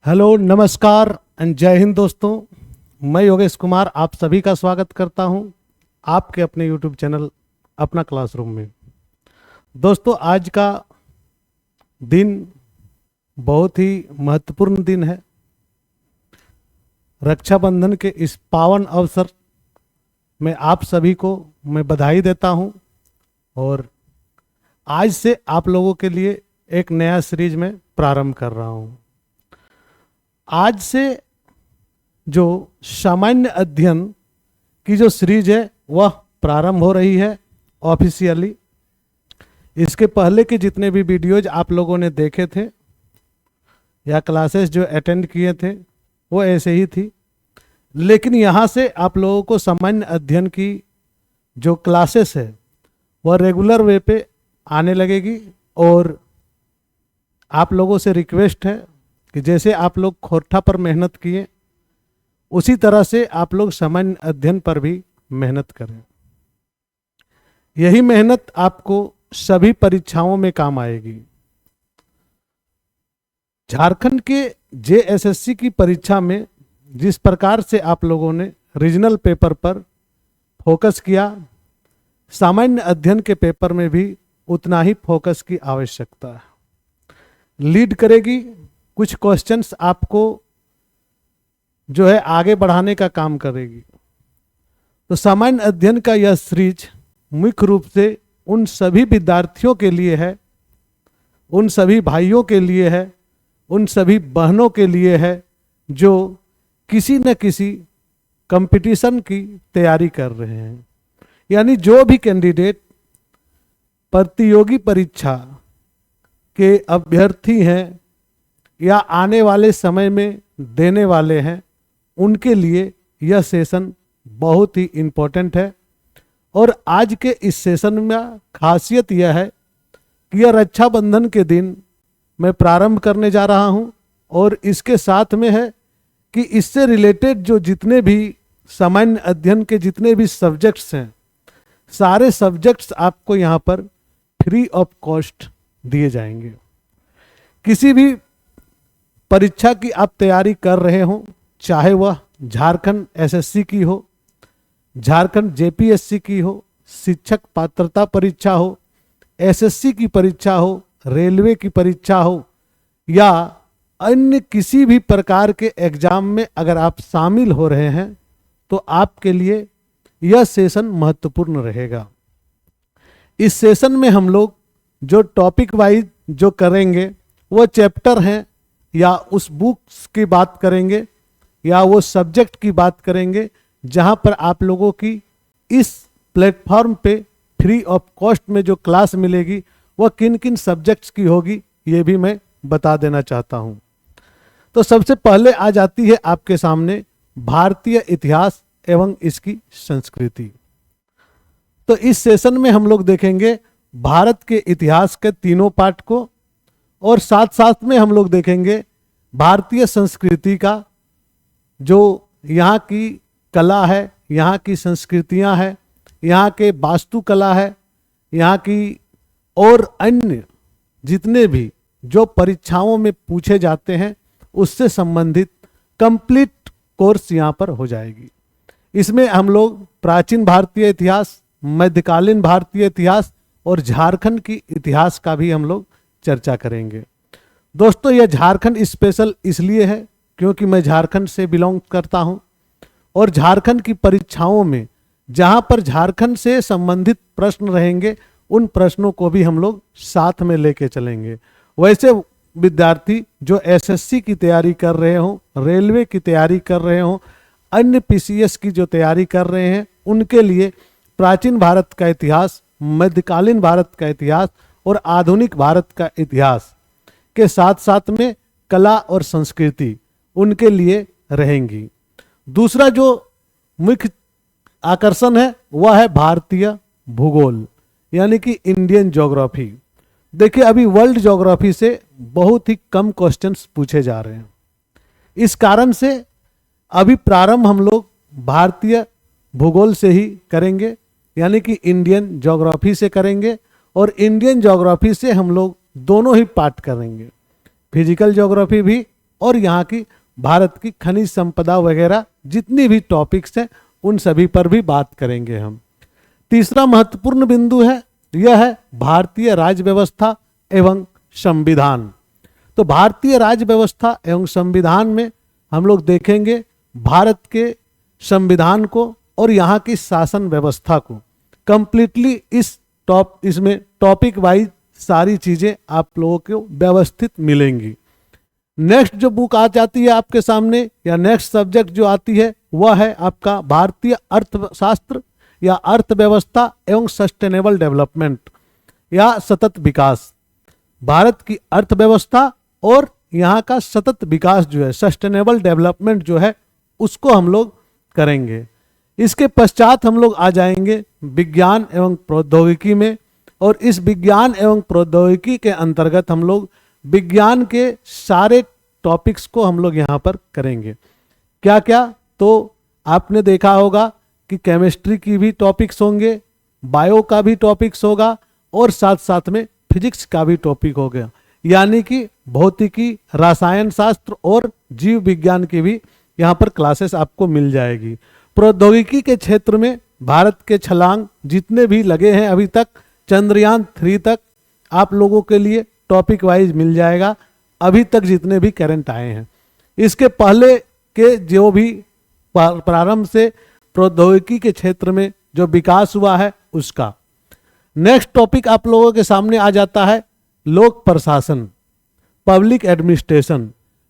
Hello, नमस्कार and जय हिंद दोस्तों। मैं योगेश कुमार आप सभी का स्वागत करता हूं आपके अपने यूट्यूब चैनल अपना क्लासरूम में। दोस्तों, आज का दिन बहुत ही महत्वपूर्ण दिन है। रक्षाबंधन के इस पावन अवसर में आप सभी को मैं बधाई देता हूं और आज से आप लोगों के लिए एक नया सीरीज में प्रारंभ कर रहा हूं। आज से जो सामान्य अध्ययन की जो सीरीज है वह प्रारंभ हो रही है ऑफिशियली। इसके पहले के जितने भी वीडियोज आप लोगों ने देखे थे या क्लासेस जो अटेंड किए थे वो ऐसे ही थी, लेकिन यहाँ से आप लोगों को सामान्य अध्ययन की जो क्लासेस है वह रेगुलर वे पे आने लगेगी। और आप लोगों से रिक्वेस्ट है कि जैसे आप लोग खोरठा पर मेहनत किए उसी तरह से आप लोग सामान्य अध्ययन पर भी मेहनत करें। यही मेहनत आपको सभी परीक्षाओं में काम आएगी। झारखंड के जेएसएससी की परीक्षा में जिस प्रकार से आप लोगों ने रीजनल पेपर पर फोकस किया, सामान्य अध्ययन के पेपर में भी उतना ही फोकस की आवश्यकता है। लीड करेगी, कुछ क्वेश्चंस आपको जो है आगे बढ़ाने का काम करेगी। तो सामान्य अध्ययन का यह सीरीज मुख्य रूप से उन सभी विद्यार्थियों के लिए है, उन सभी भाइयों के लिए है, उन सभी बहनों के लिए है जो किसी न किसी कंपटीशन की तैयारी कर रहे हैं। यानी जो भी कैंडिडेट प्रतियोगी परीक्षा के अभ्यर्थी हैं या आने वाले समय में देने वाले हैं, उनके लिए यह सेशन बहुत ही इम्पोर्टेंट है। और आज के इस सेशन में खासियत यह है कि यह रक्षाबंधन के दिन मैं प्रारंभ करने जा रहा हूं और इसके साथ में है कि इससे रिलेटेड जो जितने भी सामान्य अध्ययन के जितने भी सब्जेक्ट्स हैं, सारे सब्जेक्ट्स आपको यहाँ पर फ्री ऑफ कॉस्ट दिए जाएंगे। किसी भी परीक्षा की आप तैयारी कर रहे हो, चाहे वह झारखंड एसएससी की हो, झारखंड जेपीएससी की हो, शिक्षक पात्रता परीक्षा हो, एसएससी की परीक्षा हो, रेलवे की परीक्षा हो या अन्य किसी भी प्रकार के एग्जाम में अगर आप शामिल हो रहे हैं तो आपके लिए यह सेशन महत्वपूर्ण रहेगा। इस सेशन में हम लोग जो टॉपिक वाइज जो करेंगे वो चैप्टर हैं या उस बुक्स की बात करेंगे या वो सब्जेक्ट की बात करेंगे जहां पर आप लोगों की इस प्लेटफॉर्म पे फ्री ऑफ कॉस्ट में जो क्लास मिलेगी वह किन किन सब्जेक्ट्स की होगी ये भी मैं बता देना चाहता हूं। तो सबसे पहले आ जाती है आपके सामने भारतीय इतिहास एवं इसकी संस्कृति। तो इस सेशन में हम लोग देखेंगे भारत के इतिहास के तीनों पार्ट को और साथ साथ में हम लोग देखेंगे भारतीय संस्कृति का जो यहाँ की कला है, यहाँ की संस्कृतियाँ हैं, यहाँ के वास्तुकला है, यहाँ की और अन्य जितने भी जो परीक्षाओं में पूछे जाते हैं उससे संबंधित कंप्लीट कोर्स यहाँ पर हो जाएगी। इसमें हम लोग प्राचीन भारतीय इतिहास, मध्यकालीन भारतीय इतिहास और झारखंड की इतिहास का भी हम लोग चर्चा करेंगे। दोस्तों, यह झारखंड स्पेशल इसलिए है क्योंकि मैं झारखंड से बिलोंग करता हूं और झारखंड की परीक्षाओं में जहां पर झारखंड से संबंधित प्रश्न रहेंगे उन प्रश्नों को भी हम लोग साथ में लेके चलेंगे। वैसे विद्यार्थी जो एसएससी की तैयारी कर रहे हो, रेलवे की तैयारी कर रहे हो, अन्य पीसीएस की जो तैयारी कर रहे हैं, उनके लिए प्राचीन भारत का इतिहास, मध्यकालीन भारत का इतिहास और आधुनिक भारत का इतिहास के साथ साथ में कला और संस्कृति उनके लिए रहेंगी। दूसरा जो मुख्य आकर्षण है वह है भारतीय भूगोल यानी कि इंडियन ज्योग्राफी। देखिए, अभी वर्ल्ड ज्योग्राफी से बहुत ही कम क्वेश्चंस पूछे जा रहे हैं। इस कारण से अभी प्रारंभ हम लोग भारतीय भूगोल से ही करेंगे यानी कि इंडियन ज्योग्राफी से करेंगे और इंडियन ज्योग्राफी से हम लोग दोनों ही पार्ट करेंगे, फिजिकल ज्योग्राफी भी और यहाँ की भारत की खनिज संपदा वगैरह जितनी भी टॉपिक्स हैं उन सभी पर भी बात करेंगे हम। तीसरा महत्वपूर्ण बिंदु है, यह है भारतीय राज्य व्यवस्था एवं संविधान। तो भारतीय राज्य व्यवस्था एवं संविधान में हम लोग देखेंगे भारत के संविधान को और यहाँ की शासन व्यवस्था को कंप्लीटली इसमें टॉपिक वाइज सारी चीजें आप लोगों को व्यवस्थित मिलेंगी। नेक्स्ट जो बुक आ जाती है आपके सामने या नेक्स्ट सब्जेक्ट जो आती है वह है आपका भारतीय अर्थशास्त्र या अर्थव्यवस्था एवं सस्टेनेबल डेवलपमेंट या सतत विकास। भारत की अर्थव्यवस्था और यहाँ का सतत विकास जो है, सस्टेनेबल डेवलपमेंट जो है, उसको हम लोग करेंगे। इसके पश्चात हम लोग आ जाएंगे विज्ञान एवं प्रौद्योगिकी में, और इस विज्ञान एवं प्रौद्योगिकी के अंतर्गत हम लोग विज्ञान के सारे टॉपिक्स को हम लोग यहाँ पर करेंगे। क्या क्या? तो आपने देखा होगा कि केमिस्ट्री की भी टॉपिक्स होंगे, बायो का भी टॉपिक्स होगा और साथ साथ में फिजिक्स का भी टॉपिक हो गया, यानी कि भौतिकी, रसायन शास्त्र और जीव विज्ञान की भी यहाँ पर क्लासेस आपको मिल जाएगी। प्रौद्योगिकी के क्षेत्र में भारत के छलांग जितने भी लगे हैं अभी तक, चंद्रयान 3 तक आप लोगों के लिए टॉपिक वाइज मिल जाएगा, अभी तक जितने भी करंट आए हैं। इसके पहले के जो भी प्रारंभ से प्रौद्योगिकी के क्षेत्र में जो विकास हुआ है उसका। नेक्स्ट टॉपिक आप लोगों के सामने आ जाता है लोक प्रशासन, पब्लिक एडमिनिस्ट्रेशन।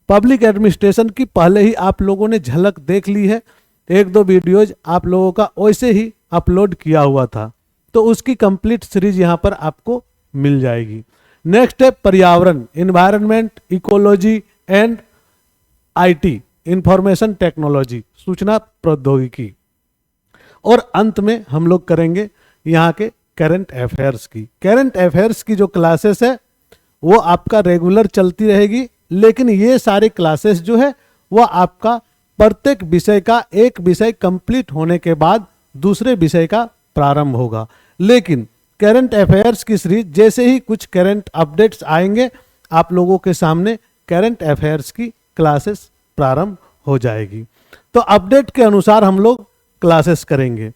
पब्लिक एडमिनिस्ट्रेशन की पहले ही आप लोगों ने झलक देख ली है, 1-2 वीडियोज आप लोगों का वैसे ही अपलोड किया हुआ था, तो उसकी कंप्लीट सीरीज यहाँ पर आपको मिल जाएगी। नेक्स्ट है पर्यावरण, environment, ecology and IT, information technology, सूचना प्रौद्योगिकी। और अंत में हम लोग करेंगे यहाँ के करंट अफेयर्स की। करंट अफेयर्स की जो क्लासेस है वो आपका रेगुलर चलती रहेगी, लेकिन ये सारे क्लासेस जो है वो आपका प्रत्येक विषय का एक विषय कंप्लीट होने के बाद दूसरे विषय का प्रारंभ होगा। लेकिन करंट अफेयर्स की सीरीज जैसे ही कुछ करंट अपडेट्स आएंगे आप लोगों के सामने करंट अफेयर्स की क्लासेस प्रारंभ हो जाएगी। तो अपडेट के अनुसार हम लोग क्लासेस करेंगे।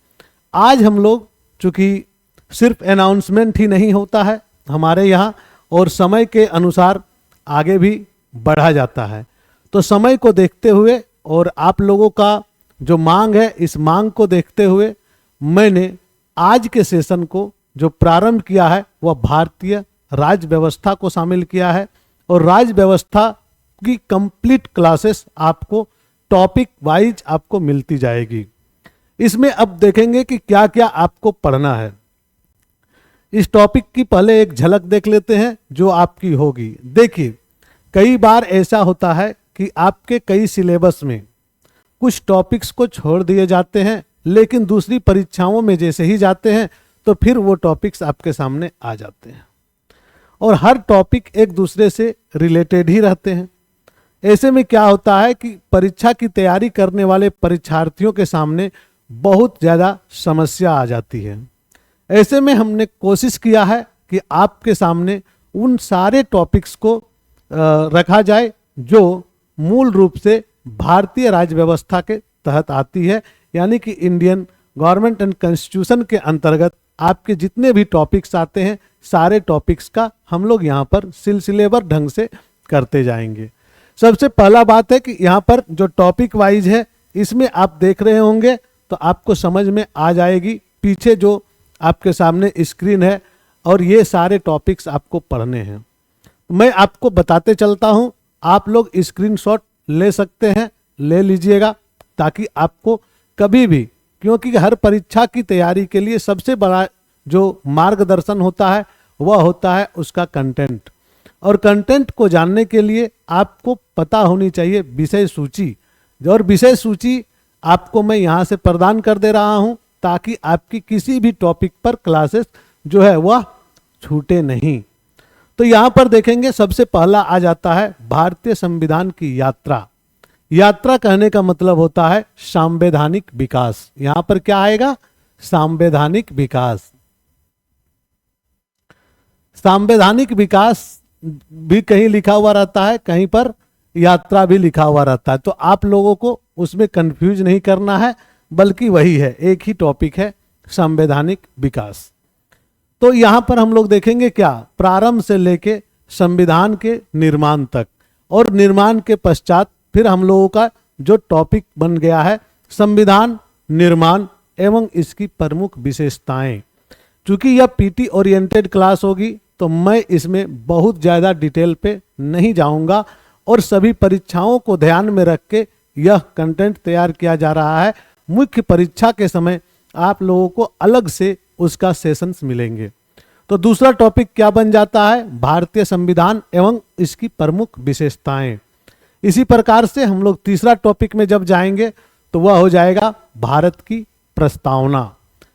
आज हम लोग चूंकि सिर्फ अनाउंसमेंट ही नहीं होता है हमारे यहाँ, और समय के अनुसार आगे भी बढ़ा जाता है, तो समय को देखते हुए और आप लोगों का जो मांग है इस मांग को देखते हुए मैंने आज के सेशन को जो प्रारंभ किया है वह भारतीय राज्य व्यवस्था को शामिल किया है, और राज्य व्यवस्था की कंप्लीट क्लासेस आपको टॉपिक वाइज आपको मिलती जाएगी। इसमें अब देखेंगे कि क्या क्या आपको पढ़ना है। इस टॉपिक की पहले एक झलक देख लेते हैं जो आपकी होगी। देखिए, कई बार ऐसा होता है कि आपके कई सिलेबस में कुछ टॉपिक्स को छोड़ दिए जाते हैं, लेकिन दूसरी परीक्षाओं में जैसे ही जाते हैं तो फिर वो टॉपिक्स आपके सामने आ जाते हैं, और हर टॉपिक एक दूसरे से रिलेटेड ही रहते हैं। ऐसे में क्या होता है कि परीक्षा की तैयारी करने वाले परीक्षार्थियों के सामने बहुत ज़्यादा समस्या आ जाती है। ऐसे में हमने कोशिश किया है कि आपके सामने उन सारे टॉपिक्स को रखा जाए जो मूल रूप से भारतीय राज्य व्यवस्था के तहत आती है, यानी कि इंडियन गवर्नमेंट एंड कॉन्स्टिट्यूशन के अंतर्गत आपके जितने भी टॉपिक्स आते हैं सारे टॉपिक्स का हम लोग यहाँ पर सिलसिलेवार ढंग से करते जाएंगे। सबसे पहला बात है कि यहाँ पर जो टॉपिक वाइज है इसमें आप देख रहे होंगे तो आपको समझ में आ जाएगी, पीछे जो आपके सामने स्क्रीन है और ये सारे टॉपिक्स आपको पढ़ने हैं। मैं आपको बताते चलता हूँ, आप लोग स्क्रीनशॉट ले सकते हैं, ले लीजिएगा, ताकि आपको कभी भी, क्योंकि हर परीक्षा की तैयारी के लिए सबसे बड़ा जो मार्गदर्शन होता है वह होता है उसका कंटेंट, और कंटेंट को जानने के लिए आपको पता होनी चाहिए विषय सूची, और विषय सूची आपको मैं यहाँ से प्रदान कर दे रहा हूँ ताकि आपकी किसी भी टॉपिक पर क्लासेस जो है वह छूटे नहीं। तो यहाँ पर देखेंगे सबसे पहला आ जाता है भारतीय संविधान की यात्रा। यात्रा कहने का मतलब होता है संवैधानिक विकास। यहाँ पर क्या आएगा? संवैधानिक विकास। संवैधानिक विकास भी कहीं लिखा हुआ रहता है, कहीं पर यात्रा भी लिखा हुआ रहता है। तो आप लोगों को उसमें कंफ्यूज नहीं करना है, बल्कि वही है, एक ही टॉपिक है, संवैधानिक विकास। तो यहां पर हम लोग देखेंगे क्या, प्रारंभ से लेके संविधान के निर्माण तक, और निर्माण के पश्चात फिर हम लोगों का जो टॉपिक बन गया है संविधान निर्माण एवं इसकी प्रमुख विशेषताएं। चूंकि यह पीटी ओरिएंटेड क्लास होगी तो मैं इसमें बहुत ज़्यादा डिटेल पे नहीं जाऊंगा, और सभी परीक्षाओं को ध्यान में रख के यह कंटेंट तैयार किया जा रहा है। मुख्य परीक्षा के समय आप लोगों को अलग से उसका सेशंस मिलेंगे। तो दूसरा टॉपिक क्या बन जाता है, भारतीय संविधान एवं इसकी प्रमुख विशेषताएं। इसी प्रकार से हम लोग तीसरा टॉपिक में जब जाएंगे तो वह हो जाएगा भारत की प्रस्तावना,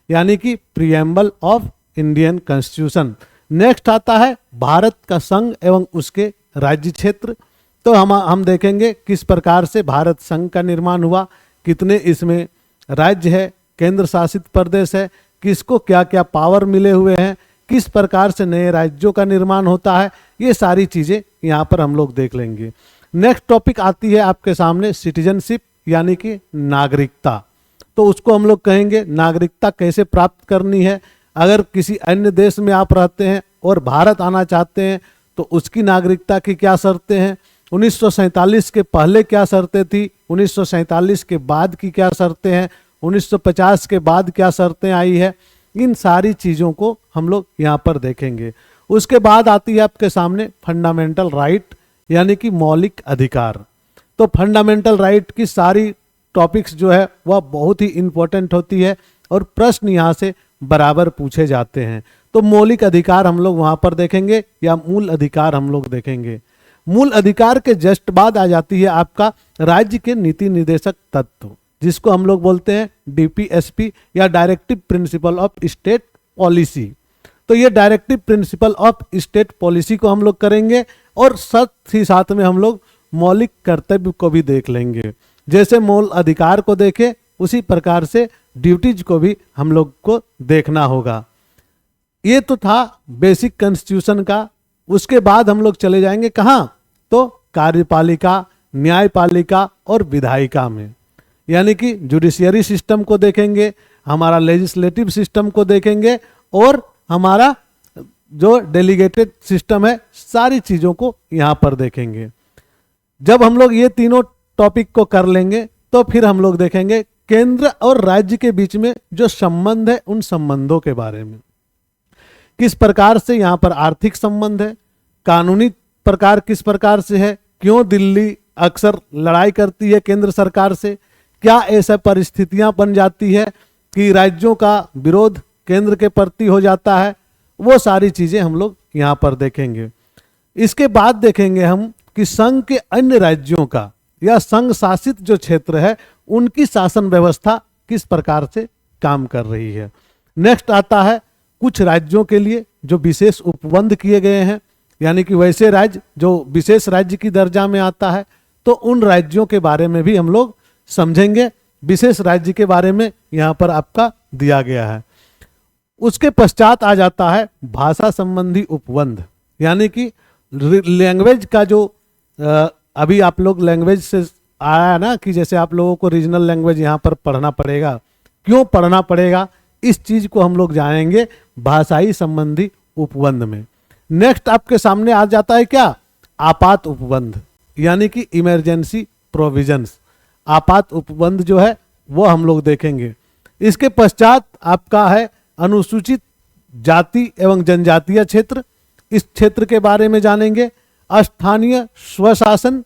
यानी कि preamble of Indian constitution. Next आता है भारत का संघ एवं उसके राज्य क्षेत्र। तो हम देखेंगे किस प्रकार से भारत संघ का निर्माण हुआ, कितने इसमें राज्य है, केंद्र शासित प्रदेश है, किसको क्या क्या पावर मिले हुए हैं, किस प्रकार से नए राज्यों का निर्माण होता है, ये सारी चीज़ें यहाँ पर हम लोग देख लेंगे। नेक्स्ट टॉपिक आती है आपके सामने सिटीजनशिप, यानी कि नागरिकता। तो उसको हम लोग कहेंगे नागरिकता कैसे प्राप्त करनी है, अगर किसी अन्य देश में आप रहते हैं और भारत आना चाहते हैं तो उसकी नागरिकता की क्या शर्तें हैं, 1947 के पहले क्या शर्तें थी, 1947 के बाद की क्या शर्तें हैं, 1950 के बाद क्या शर्तें आई है, इन सारी चीज़ों को हम लोग यहाँ पर देखेंगे। उसके बाद आती है आपके सामने फंडामेंटल राइट, यानी कि मौलिक अधिकार। तो फंडामेंटल राइट की सारी टॉपिक्स जो है वह बहुत ही इंपॉर्टेंट होती है और प्रश्न यहाँ से बराबर पूछे जाते हैं। तो मौलिक अधिकार हम लोग वहाँ पर देखेंगे, या मूल अधिकार हम लोग देखेंगे। मूल अधिकार के जस्ट बाद आ जाती है आपका राज्य के नीति निर्देशक तत्व, जिसको हम लोग बोलते हैं डीपीएसपी या directive principle of state policy. तो ये directive principle of state policy को हम लोग करेंगे, और साथ ही साथ में हम लोग मौलिक कर्तव्य को भी देख लेंगे। जैसे मूल अधिकार को देखे उसी प्रकार से ड्यूटीज को भी हम लोग को देखना होगा। ये तो था बेसिक कॉन्स्टिट्यूशन का। उसके बाद हम लोग चले जाएंगे कहाँ, तो कार्यपालिका, न्यायपालिका और विधायिका में, यानी कि जुडिशियरी सिस्टम को देखेंगे, हमारा लेजिस्लेटिव सिस्टम को देखेंगे, और हमारा जो डेलीगेटेड सिस्टम है, सारी चीज़ों को यहाँ पर देखेंगे। जब हम लोग ये तीनों टॉपिक को कर लेंगे तो फिर हम लोग देखेंगे केंद्र और राज्य के बीच में जो संबंध है उन संबंधों के बारे में, किस प्रकार से यहाँ पर आर्थिक संबंध है, कानूनी प्रकार किस प्रकार से है, क्यों दिल्ली अक्सर लड़ाई करती है केंद्र सरकार से, क्या ऐसा परिस्थितियां बन जाती है कि राज्यों का विरोध केंद्र के प्रति हो जाता है, वो सारी चीजें हम लोग यहाँ पर देखेंगे। इसके बाद देखेंगे हम कि संघ के अन्य राज्यों का या संघ शासित जो क्षेत्र है उनकी शासन व्यवस्था किस प्रकार से काम कर रही है। नेक्स्ट आता है कुछ राज्यों के लिए जो विशेष उपबंध किए गए हैं, यानी कि वैसे राज्य जो विशेष राज्य की दर्जा में आता है, तो उन राज्यों के बारे में भी हम लोग समझेंगे। विशेष राज्य के बारे में यहाँ पर आपका दिया गया है। उसके पश्चात आ जाता है भाषा संबंधी उपबंध, यानी कि लैंग्वेज का जो अभी आप लोग लैंग्वेज से आया ना कि जैसे आप लोगों को रीजनल लैंग्वेज यहाँ पर पढ़ना पड़ेगा, क्यों पढ़ना पड़ेगा, इस चीज को हम लोग जानेंगे भाषाई संबंधी उपबंध में। नेक्स्ट आपके सामने आ जाता है क्या, आपात उपबंध, यानी कि इमरजेंसी प्रोविजंस। आपात उपबंध जो है वो हम लोग देखेंगे। इसके पश्चात आपका है अनुसूचित जाति एवं जनजातीय क्षेत्र, इस क्षेत्र के बारे में जानेंगे। स्थानीय स्वशासन,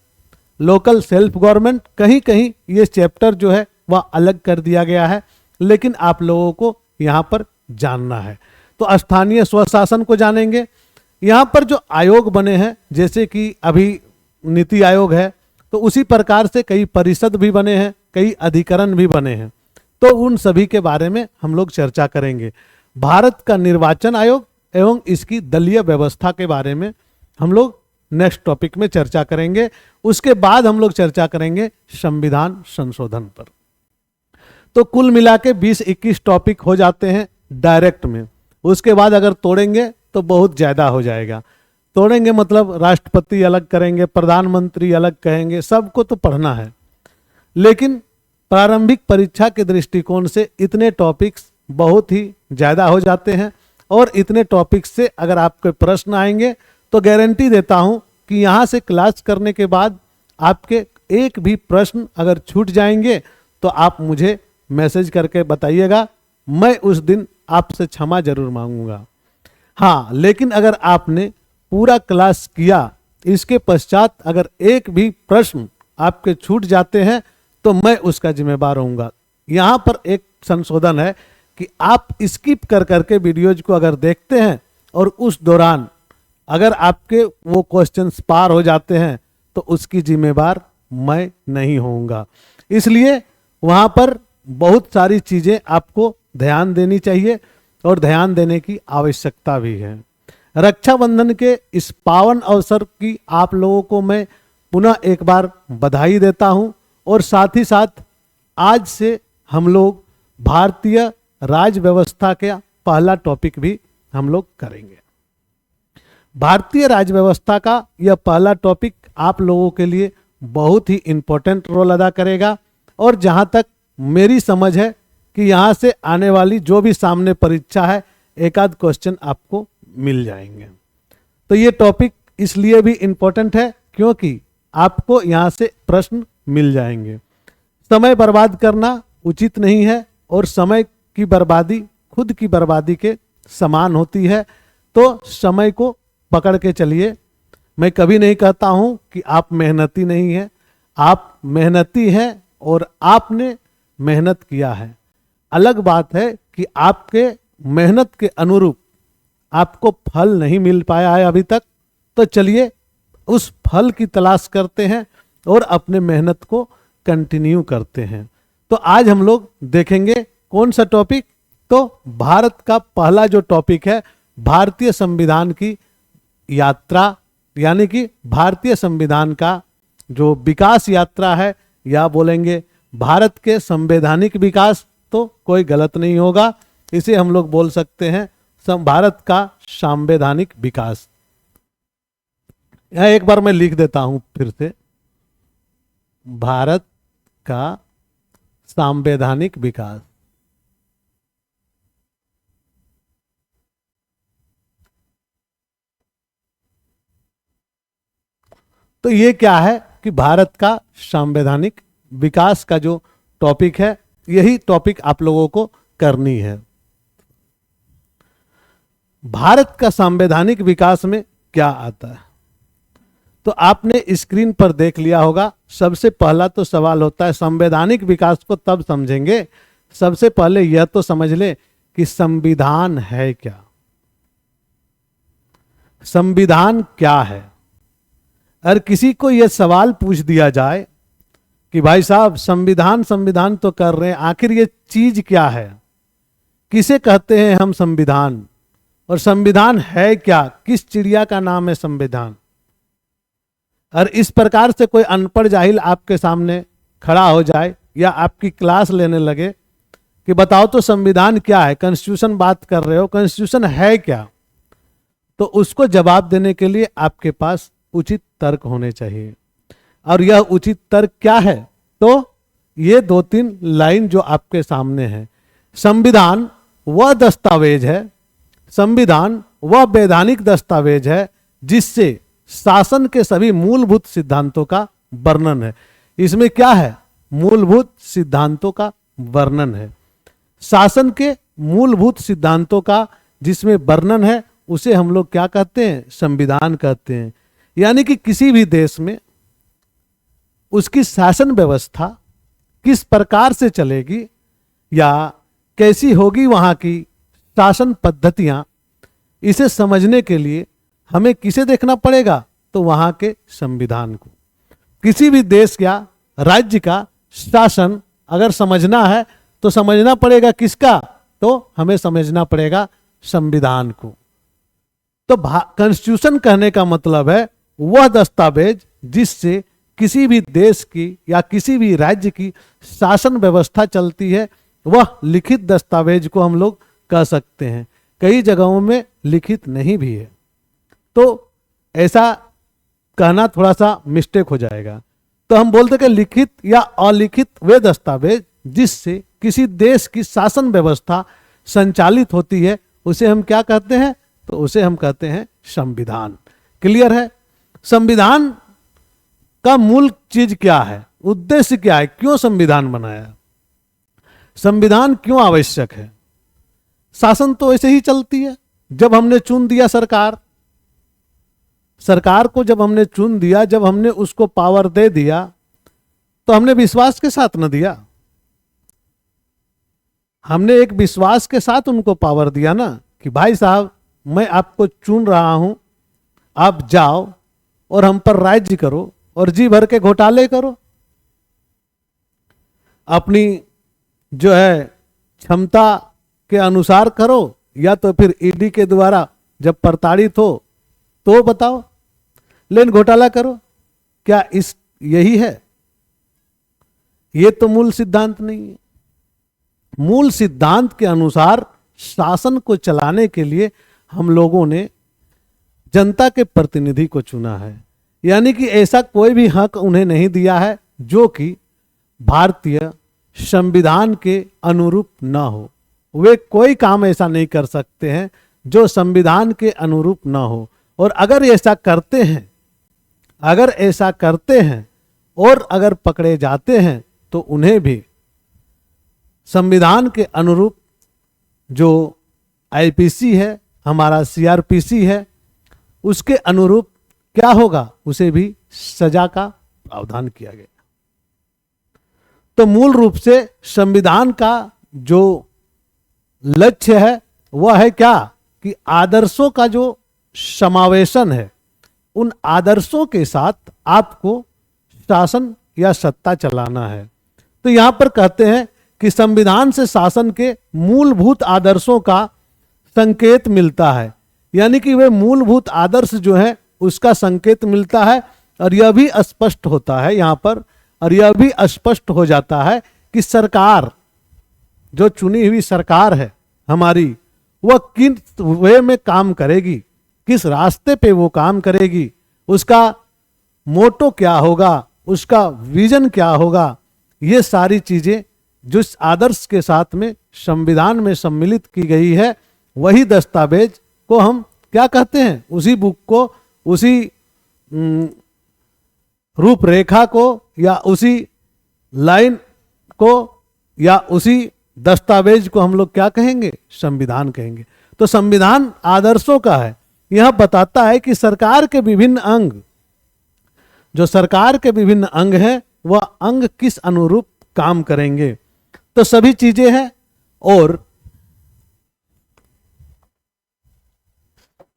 लोकल सेल्फ गवर्नमेंट, कहीं कहीं ये चैप्टर जो है वह अलग कर दिया गया है, लेकिन आप लोगों को यहाँ पर जानना है। तो स्थानीय स्वशासन को जानेंगे। यहाँ पर जो आयोग बने हैं, जैसे कि अभी नीति आयोग है, तो उसी प्रकार से कई परिषद भी बने हैं, कई अधिकरण भी बने हैं, तो उन सभी के बारे में हम लोग चर्चा करेंगे। भारत का निर्वाचन आयोग एवं इसकी दलीय व्यवस्था के बारे में हम लोग नेक्स्ट टॉपिक में चर्चा करेंगे। उसके बाद हम लोग चर्चा करेंगे संविधान संशोधन पर। तो कुल मिला के 20-21 टॉपिक हो जाते हैं डायरेक्ट में। उसके बाद अगर तोड़ेंगे तो बहुत ज़्यादा हो जाएगा। तोड़ेंगे मतलब राष्ट्रपति अलग करेंगे, प्रधानमंत्री अलग कहेंगे, सबको तो पढ़ना है। लेकिन प्रारंभिक परीक्षा के दृष्टिकोण से इतने टॉपिक्स बहुत ही ज़्यादा हो जाते हैं, और इतने टॉपिक्स से अगर आपके प्रश्न आएंगे तो गारंटी देता हूं कि यहाँ से क्लास करने के बाद आपके एक भी प्रश्न अगर छूट जाएंगे तो आप मुझे मैसेज करके बताइएगा, मैं उस दिन आपसे क्षमा जरूर मांगूंगा। हाँ, लेकिन अगर आपने पूरा क्लास किया, इसके पश्चात अगर एक भी प्रश्न आपके छूट जाते हैं तो मैं उसका जिम्मेदार होऊंगा। यहाँ पर एक संशोधन है कि आप स्किप कर करके वीडियोज को अगर देखते हैं और उस दौरान अगर आपके वो क्वेश्चंस पार हो जाते हैं तो उसकी जिम्मेदार मैं नहीं होऊंगा। इसलिए वहाँ पर बहुत सारी चीज़ें आपको ध्यान देनी चाहिए और ध्यान देने की आवश्यकता भी है। रक्षाबंधन के इस पावन अवसर की आप लोगों को मैं पुनः एक बार बधाई देता हूं, और साथ ही साथ आज से हम लोग भारतीय राज्य व्यवस्था का पहला टॉपिक भी हम लोग करेंगे। भारतीय राज्य व्यवस्था का यह पहला टॉपिक आप लोगों के लिए बहुत ही इम्पोर्टेंट रोल अदा करेगा, और जहां तक मेरी समझ है कि यहाँ से आने वाली जो भी सामने परीक्षा है एक आध क्वेश्चन आपको मिल जाएंगे। तो ये टॉपिक इसलिए भी इम्पोर्टेंट है क्योंकि आपको यहाँ से प्रश्न मिल जाएंगे। समय बर्बाद करना उचित नहीं है, और समय की बर्बादी खुद की बर्बादी के समान होती है। तो समय को पकड़ के चलिए। मैं कभी नहीं कहता हूँ कि आप मेहनती नहीं हैं, आप मेहनती हैं और आपने मेहनत किया है। अलग बात है कि आपके मेहनत के अनुरूप आपको फल नहीं मिल पाया है अभी तक, तो चलिए उस फल की तलाश करते हैं और अपने मेहनत को कंटिन्यू करते हैं। तो आज हम लोग देखेंगे कौन सा टॉपिक, तो भारत का पहला जो टॉपिक है भारतीय संविधान की यात्रा, यानी कि भारतीय संविधान का जो विकास यात्रा है, या बोलेंगे भारत के संवैधानिक विकास, तो कोई गलत नहीं होगा, इसे हम लोग बोल सकते हैं भारत का संवैधानिक विकास। यह एक बार मैं लिख देता हूं फिर से, भारत का संवैधानिक विकास। तो ये क्या है कि भारत का संवैधानिक विकास का जो टॉपिक है, यही टॉपिक आप लोगों को करनी है। भारत का संवैधानिक विकास में क्या आता है, तो आपने स्क्रीन पर देख लिया होगा। सबसे पहला तो सवाल होता है, संवैधानिक विकास को तब समझेंगे, सबसे पहले यह तो समझ ले कि संविधान है क्या। संविधान क्या है? अगर किसी को यह सवाल पूछ दिया जाए कि भाई साहब संविधान संविधान तो कर रहे हैं, आखिर ये चीज क्या है, किसे कहते हैं हम संविधान, और संविधान है क्या, किस चिड़िया का नाम है संविधान। और इस प्रकार से कोई अनपढ़ जाहिल आपके सामने खड़ा हो जाए या आपकी क्लास लेने लगे कि बताओ तो संविधान क्या है, कॉन्स्टिट्यूशन बात कर रहे हो, कॉन्स्टिट्यूशन है क्या, तो उसको जवाब देने के लिए आपके पास उचित तर्क होने चाहिए। और यह उचित तर्क क्या है, तो ये 2-3 लाइन जो आपके सामने है। संविधान वह दस्तावेज है, संविधान वह वैधानिक दस्तावेज है जिससे शासन के सभी मूलभूत सिद्धांतों का वर्णन है। इसमें क्या है, मूलभूत सिद्धांतों का वर्णन है। शासन के मूलभूत सिद्धांतों का जिसमें वर्णन है उसे हम लोग क्या कहते हैं, संविधान कहते हैं। यानी कि किसी भी देश में उसकी शासन व्यवस्था किस प्रकार से चलेगी या कैसी होगी वहां की शासन पद्धतियां, इसे समझने के लिए हमें किसे देखना पड़ेगा, तो वहां के संविधान को। किसी भी देश या राज्य का शासन अगर समझना है तो समझना पड़ेगा किसका, तो हमें समझना पड़ेगा संविधान को। तो कॉन्स्टिट्यूशन कहने का मतलब है वह दस्तावेज जिससे किसी भी देश की या किसी भी राज्य की शासन व्यवस्था चलती है, वह लिखित दस्तावेज को हम लोग कह सकते हैं। कई जगहों में लिखित नहीं भी है। तो ऐसा कहना थोड़ा सा मिस्टेक हो जाएगा। तो हम बोलते कि लिखित या अलिखित वे दस्तावेज जिससे किसी देश की शासन व्यवस्था संचालित होती है उसे हम क्या कहते हैं? तो उसे हम कहते हैं संविधान। क्लियर है? संविधान का मूल चीज क्या है, उद्देश्य क्या है, क्यों संविधान बनाया, संविधान क्यों आवश्यक है? शासन तो ऐसे ही चलती है। जब हमने चुन दिया सरकार को जब हमने चुन दिया, जब हमने उसको पावर दे दिया, तो हमने विश्वास के साथ न दिया, हमने एक विश्वास के साथ उनको पावर दिया ना कि भाई साहब मैं आपको चुन रहा हूं, आप जाओ और हम पर राज्य करो और जी भर के घोटाले करो, अपनी जो है क्षमता के अनुसार करो, या तो फिर ईडी के द्वारा जब प्रताड़ित हो तो बताओ, लेकिन घोटाला करो। क्या इस यही है? ये तो मूल सिद्धांत नहीं है। मूल सिद्धांत के अनुसार शासन को चलाने के लिए हम लोगों ने जनता के प्रतिनिधि को चुना है, यानी कि ऐसा कोई भी हक उन्हें नहीं दिया है जो कि भारतीय संविधान के अनुरूप न हो। वे कोई काम ऐसा नहीं कर सकते हैं जो संविधान के अनुरूप न हो, और अगर ऐसा करते हैं और अगर पकड़े जाते हैं तो उन्हें भी संविधान के अनुरूप जो आईपीसी है, हमारा सीआरपीसी है, उसके अनुरूप क्या होगा, उसे भी सजा का प्रावधान किया गया। तो मूल रूप से संविधान का जो लक्ष्य है वह है क्या कि आदर्शों का जो समावेशन है, उन आदर्शों के साथ आपको शासन या सत्ता चलाना है। तो यहां पर कहते हैं कि संविधान से शासन के मूलभूत आदर्शों का संकेत मिलता है, यानी कि वे मूलभूत आदर्श जो है उसका संकेत मिलता है। और यह भी स्पष्ट होता है यहां पर, और यह भी स्पष्ट हो जाता है कि सरकार, जो चुनी हुई सरकार है हमारी, वह किस वे में काम करेगी, किस रास्ते पे वो काम करेगी, उसका मोटो क्या होगा, उसका विजन क्या होगा, ये सारी चीजें जिस आदर्श के साथ में संविधान में सम्मिलित की गई है, वही दस्तावेज को हम क्या कहते हैं, उसी बुक को, उसी रूपरेखा को, या उसी लाइन को, या उसी दस्तावेज को हम लोग क्या कहेंगे, संविधान कहेंगे। तो संविधान आदर्शों का है। यह बताता है कि सरकार के विभिन्न अंग, जो सरकार के विभिन्न अंग हैं, वह अंग किस अनुरूप काम करेंगे। तो सभी चीजें हैं। और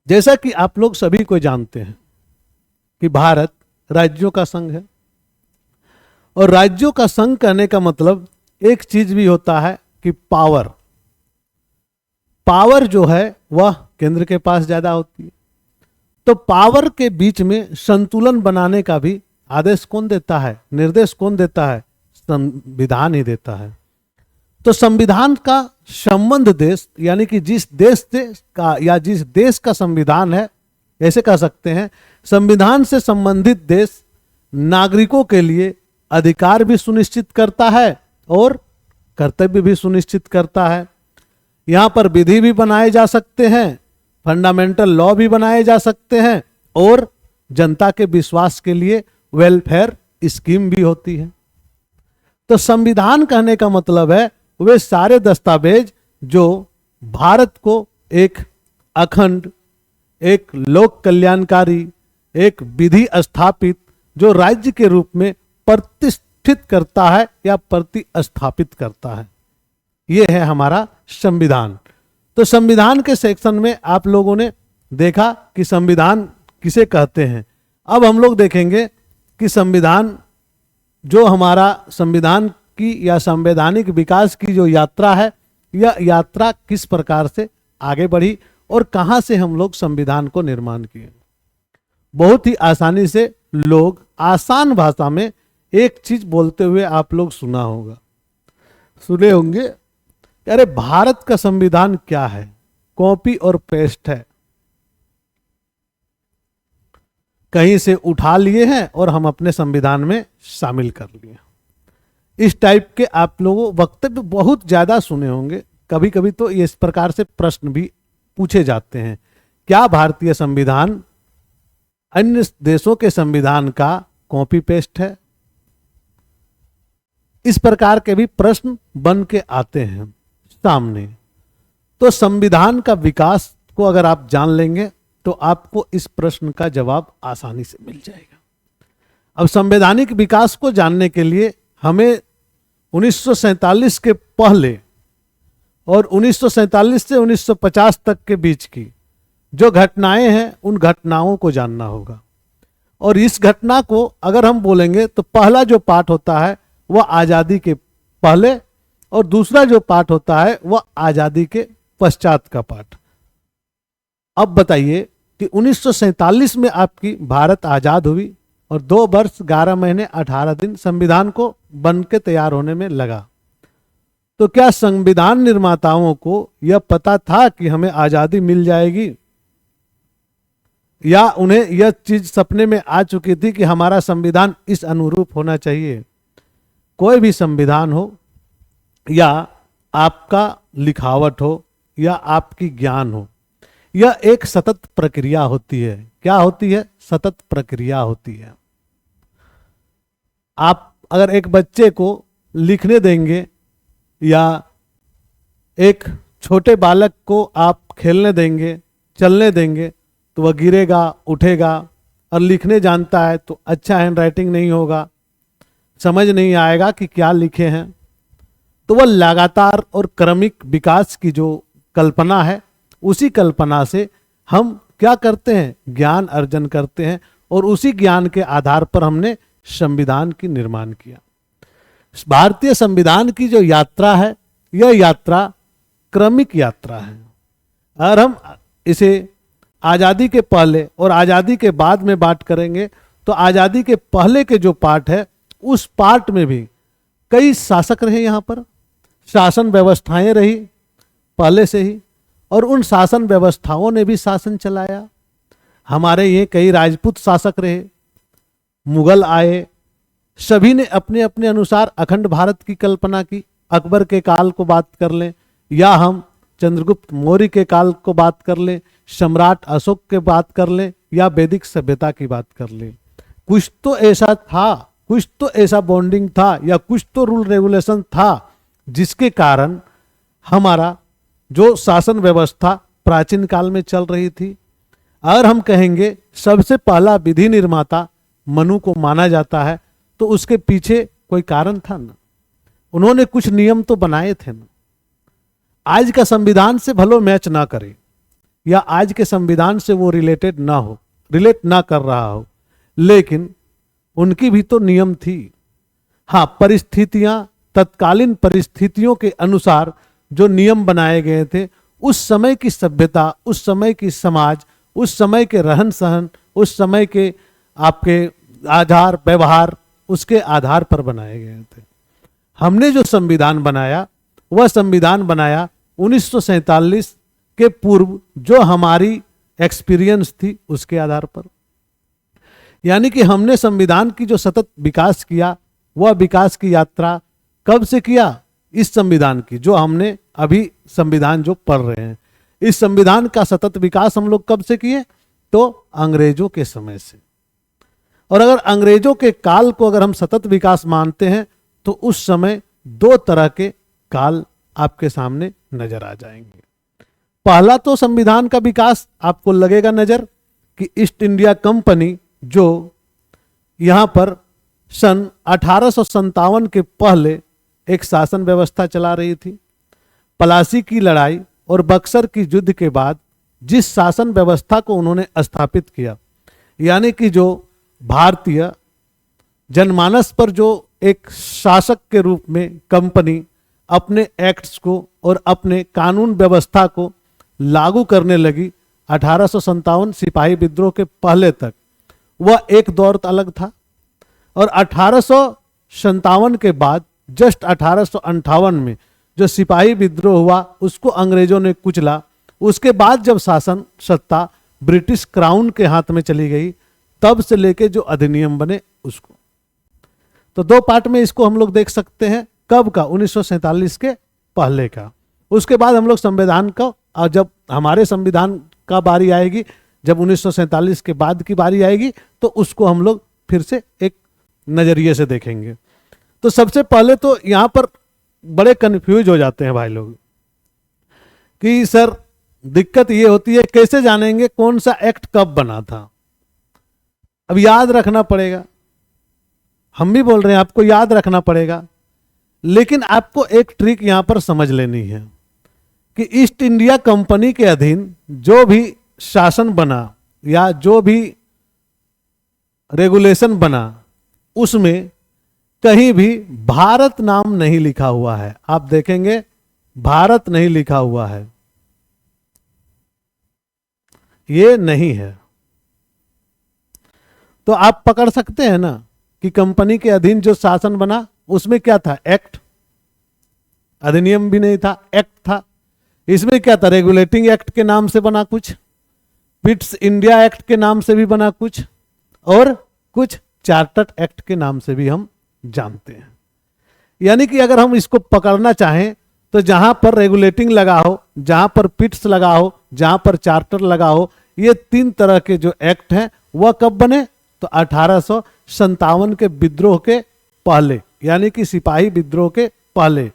जैसा कि आप लोग सभी को जानते हैं कि भारत राज्यों का संघ है, और राज्यों का संघ कहने का मतलब एक चीज भी होता है कि पावर जो है वह केंद्र के पास ज्यादा होती है। तो पावर के बीच में संतुलन बनाने का भी आदेश कौन देता है, निर्देश कौन देता है, संविधान ही देता है। तो संविधान का संबंध देश, यानी कि जिस देश का या जिस देश का संविधान है, ऐसे कह सकते हैं, संविधान से संबंधित देश नागरिकों के लिए अधिकार भी सुनिश्चित करता है और कर्तव्य भी सुनिश्चित करता है। यहाँ पर विधि भी बनाए जा सकते हैं, फंडामेंटल लॉ भी बनाए जा सकते हैं, और जनता के विश्वास के लिए वेलफेयर स्कीम भी होती है। तो संविधान कहने का मतलब है वे सारे दस्तावेज जो भारत को एक अखंड, एक लोक कल्याणकारी, एक विधि स्थापित जो राज्य के रूप में प्रतिष्ठित करता है या प्रतिस्थापित करता है, ये है हमारा संविधान। तो संविधान के सेक्शन में आप लोगों ने देखा कि संविधान किसे कहते हैं। अब हम लोग देखेंगे कि संविधान, जो हमारा संविधान की या संवैधानिक विकास की जो यात्रा है, यह यात्रा किस प्रकार से आगे बढ़ी और कहां से हम लोग संविधान को निर्माण किए। बहुत ही आसानी से लोग आसान भाषा में एक चीज बोलते हुए आप लोग सुने होंगे, अरे भारत का संविधान क्या है, कॉपी और पेस्ट है। कहीं से उठा लिए हैं और हम अपने संविधान में शामिल कर लिए। इस टाइप के आप लोगों वक्तव्य बहुत ज्यादा सुने होंगे। कभी कभी तो इस प्रकार से प्रश्न भी पूछे जाते हैं, क्या भारतीय संविधान अन्य देशों के संविधान का कॉपी पेस्ट है? इस प्रकार के भी प्रश्न बन के आते हैं सामने। तो संविधान का विकास को अगर आप जान लेंगे तो आपको इस प्रश्न का जवाब आसानी से मिल जाएगा। अब संवैधानिक विकास को जानने के लिए हमें 1947 के पहले और 1947 से 1950 तक के बीच की जो घटनाएं हैं उन घटनाओं को जानना होगा। और इस घटना को अगर हम बोलेंगे तो पहला जो पार्ट होता है वह आज़ादी के पहले और दूसरा जो पार्ट होता है वह आज़ादी के पश्चात का पार्ट। अब बताइए कि 1947 में आपकी भारत आज़ाद हुई और 2 वर्ष 11 महीने 18 दिन संविधान को बन के तैयार होने में लगा। तो क्या संविधान निर्माताओं को यह पता था कि हमें आज़ादी मिल जाएगी, या उन्हें यह चीज सपने में आ चुकी थी कि हमारा संविधान इस अनुरूप होना चाहिए? कोई भी संविधान हो या आपका लिखावट हो या आपकी ज्ञान हो, यह एक सतत प्रक्रिया होती है। क्या होती है? सतत प्रक्रिया होती है। आप अगर एक बच्चे को लिखने देंगे या एक छोटे बालक को आप खेलने देंगे, चलने देंगे, तो वह गिरेगा, उठेगा, और लिखने जानता है तो अच्छा हैंड राइटिंग नहीं होगा, समझ नहीं आएगा कि क्या लिखे हैं। तो वह लगातार और क्रमिक विकास की जो कल्पना है, उसी कल्पना से हम क्या करते हैं? ज्ञान अर्जन करते हैं, और उसी ज्ञान के आधार पर हमने संविधान की निर्माण किया। भारतीय संविधान की जो यात्रा है, यह यात्रा क्रमिक यात्रा है। अगर हम इसे आज़ादी के पहले और आज़ादी के बाद में बात करेंगे तो आज़ादी के पहले के जो पार्ट है, उस पार्ट में भी कई शासक रहे, यहाँ पर शासन व्यवस्थाएं रही पहले से ही, और उन शासन व्यवस्थाओं ने भी शासन चलाया। हमारे ये कई राजपूत शासक रहे, मुगल आए, सभी ने अपने अपने अनुसार अखंड भारत की कल्पना की। अकबर के काल को बात कर लें या हम चंद्रगुप्त मौर्य के काल को बात कर लें, सम्राट अशोक के बात कर लें या वैदिक सभ्यता की बात कर लें, कुछ तो ऐसा था, कुछ तो ऐसा बॉन्डिंग था या कुछ तो रूल रेगुलेशन था जिसके कारण हमारा जो शासन व्यवस्था प्राचीन काल में चल रही थी। अगर हम कहेंगे सबसे पहला विधि निर्माता मनु को माना जाता है, तो उसके पीछे कोई कारण था ना, उन्होंने कुछ नियम तो बनाए थे ना। आज का संविधान से भलो मैच ना करे या आज के संविधान से वो रिलेट ना कर रहा हो, लेकिन उनकी भी तो नियम थी। हाँ, परिस्थितियां, तत्कालीन परिस्थितियों के अनुसार जो नियम बनाए गए थे, उस समय की सभ्यता, उस समय की समाज, उस समय के रहन सहन, उस समय के आपके आधार व्यवहार, उसके आधार पर बनाए गए थे। हमने जो संविधान बनाया, वह संविधान बनाया 1947 के पूर्व जो हमारी एक्सपीरियंस थी उसके आधार पर। यानी कि हमने संविधान की जो सतत विकास किया, वह विकास की यात्रा कब से किया? इस संविधान की, जो हमने अभी संविधान जो पढ़ रहे हैं, इस संविधान का सतत विकास हम लोग कब से किए? तो अंग्रेजों के समय से। और अगर अंग्रेजों के काल को अगर हम सतत विकास मानते हैं तो उस समय 2 तरह के काल आपके सामने नजर आ जाएंगे। पहला तो संविधान का विकास आपको लगेगा नजर कि ईस्ट इंडिया कंपनी जो यहाँ पर सन 1857 के पहले एक शासन व्यवस्था चला रही थी। पलासी की लड़ाई और बक्सर की युद्ध के बाद जिस शासन व्यवस्था को उन्होंने स्थापित किया, यानी कि जो भारतीय जनमानस पर जो एक शासक के रूप में कंपनी अपने एक्ट्स को और अपने कानून व्यवस्था को लागू करने लगी 1857 सिपाही विद्रोह के पहले तक, वह एक दौर अलग था। और 1857 के बाद जस्ट 1858 में जो सिपाही विद्रोह हुआ उसको अंग्रेजों ने कुचला। उसके बाद जब शासन सत्ता ब्रिटिश क्राउन के हाथ में चली गई, तब से लेके जो अधिनियम बने उसको। तो दो पार्ट में इसको हम लोग देख सकते हैं। कब का? 1947 के पहले का। उसके बाद हम लोग संविधान का, और जब हमारे संविधान का बारी आएगी, जब 1947 के बाद की बारी आएगी, तो उसको हम लोग फिर से एक नजरिए से देखेंगे। तो सबसे पहले तो यहां पर बड़े कंफ्यूज हो जाते हैं भाई लोग कि सर दिक्कत ये होती है कैसे जानेंगे कौन सा एक्ट कब बना था। अब याद रखना पड़ेगा, हम भी बोल रहे हैं आपको याद रखना पड़ेगा, लेकिन आपको एक ट्रिक यहां पर समझ लेनी है कि ईस्ट इंडिया कंपनी के अधीन जो भी शासन बना या जो भी रेगुलेशन बना, उसमें कहीं भी भारत नाम नहीं लिखा हुआ है। आप देखेंगे भारत नहीं लिखा हुआ है, ये नहीं है। तो आप पकड़ सकते हैं ना कि कंपनी के अधीन जो शासन बना उसमें क्या था? एक्ट। अधिनियम भी नहीं था, एक्ट था। इसमें क्या था? रेगुलेटिंग एक्ट के नाम से बना कुछ, पिट्स इंडिया एक्ट के नाम से भी बना कुछ, और कुछ चार्टर्ड एक्ट के नाम से भी हम जानते हैं। यानी कि अगर हम इसको पकड़ना चाहें तो जहां पर रेगुलेटिंग लगा हो, जहां पर पिट्स लगा हो, जहां पर चार्टर लगा हो, ये तीन तरह के जो एक्ट हैं वह कब बने? तो 1857 के विद्रोह के पहले, यानी कि सिपाही विद्रोह के पहले।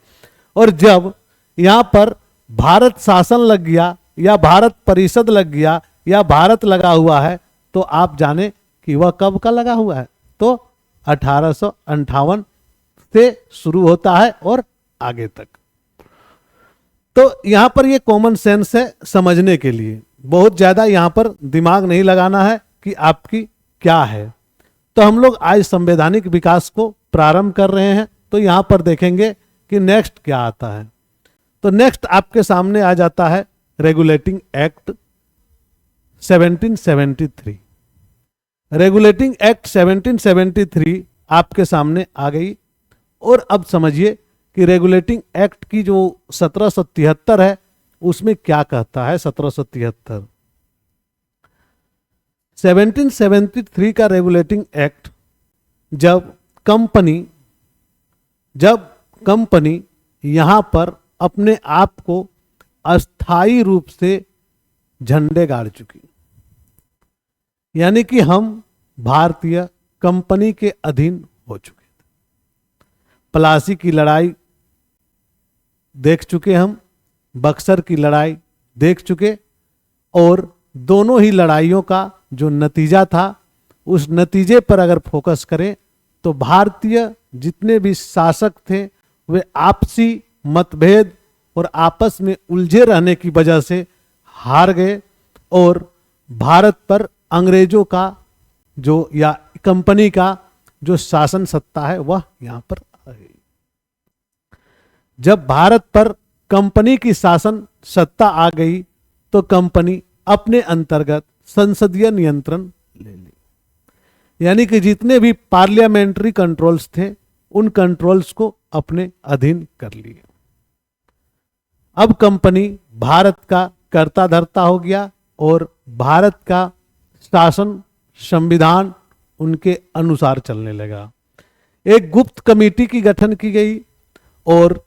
और जब यहां पर भारत शासन लग गया या भारत परिषद लग गया या भारत लगा हुआ है, तो आप जाने कि वह कब का लगा हुआ है? तो 1858 से शुरू होता है और आगे तक। तो यहां पर ये कॉमन सेंस है समझने के लिए, बहुत ज्यादा यहां पर दिमाग नहीं लगाना है कि आपकी क्या है। तो हम लोग आज संवैधानिक विकास को प्रारंभ कर रहे हैं। तो यहां पर देखेंगे कि नेक्स्ट क्या आता है। तो नेक्स्ट आपके सामने आ जाता है रेगुलेटिंग एक्ट 1773। रेगुलेटिंग एक्ट 1773 आपके सामने आ गई। और अब समझिए कि रेगुलेटिंग एक्ट की जो 1773 है उसमें क्या कहता है। 1773 1773 का रेगुलेटिंग एक्ट, जब कंपनी यहां पर अपने आप को अस्थाई रूप से झंडे गाड़ चुकी, यानी कि हम भारतीय कंपनी के अधीन हो चुके थे। प्लासी की लड़ाई देख चुके हम, बक्सर की लड़ाई देख चुके, और दोनों ही लड़ाइयों का जो नतीजा था, उस नतीजे पर अगर फोकस करें तो भारतीय जितने भी शासक थे वे आपसी मतभेद और आपस में उलझे रहने की वजह से हार गए, और भारत पर अंग्रेजों का जो या कंपनी का जो शासन सत्ता है वह यहां पर आ गई। जब भारत पर कंपनी की शासन सत्ता आ गई तो कंपनी अपने अंतर्गत संसदीय नियंत्रण ले ली, यानी कि जितने भी पार्लियामेंट्री कंट्रोल्स थे उन कंट्रोल्स को अपने अधीन कर लिए। अब कंपनी भारत का कर्ता धर्ता हो गया और भारत का शासन संविधान उनके अनुसार चलने लगा। एक गुप्त कमेटी की गठन की गई और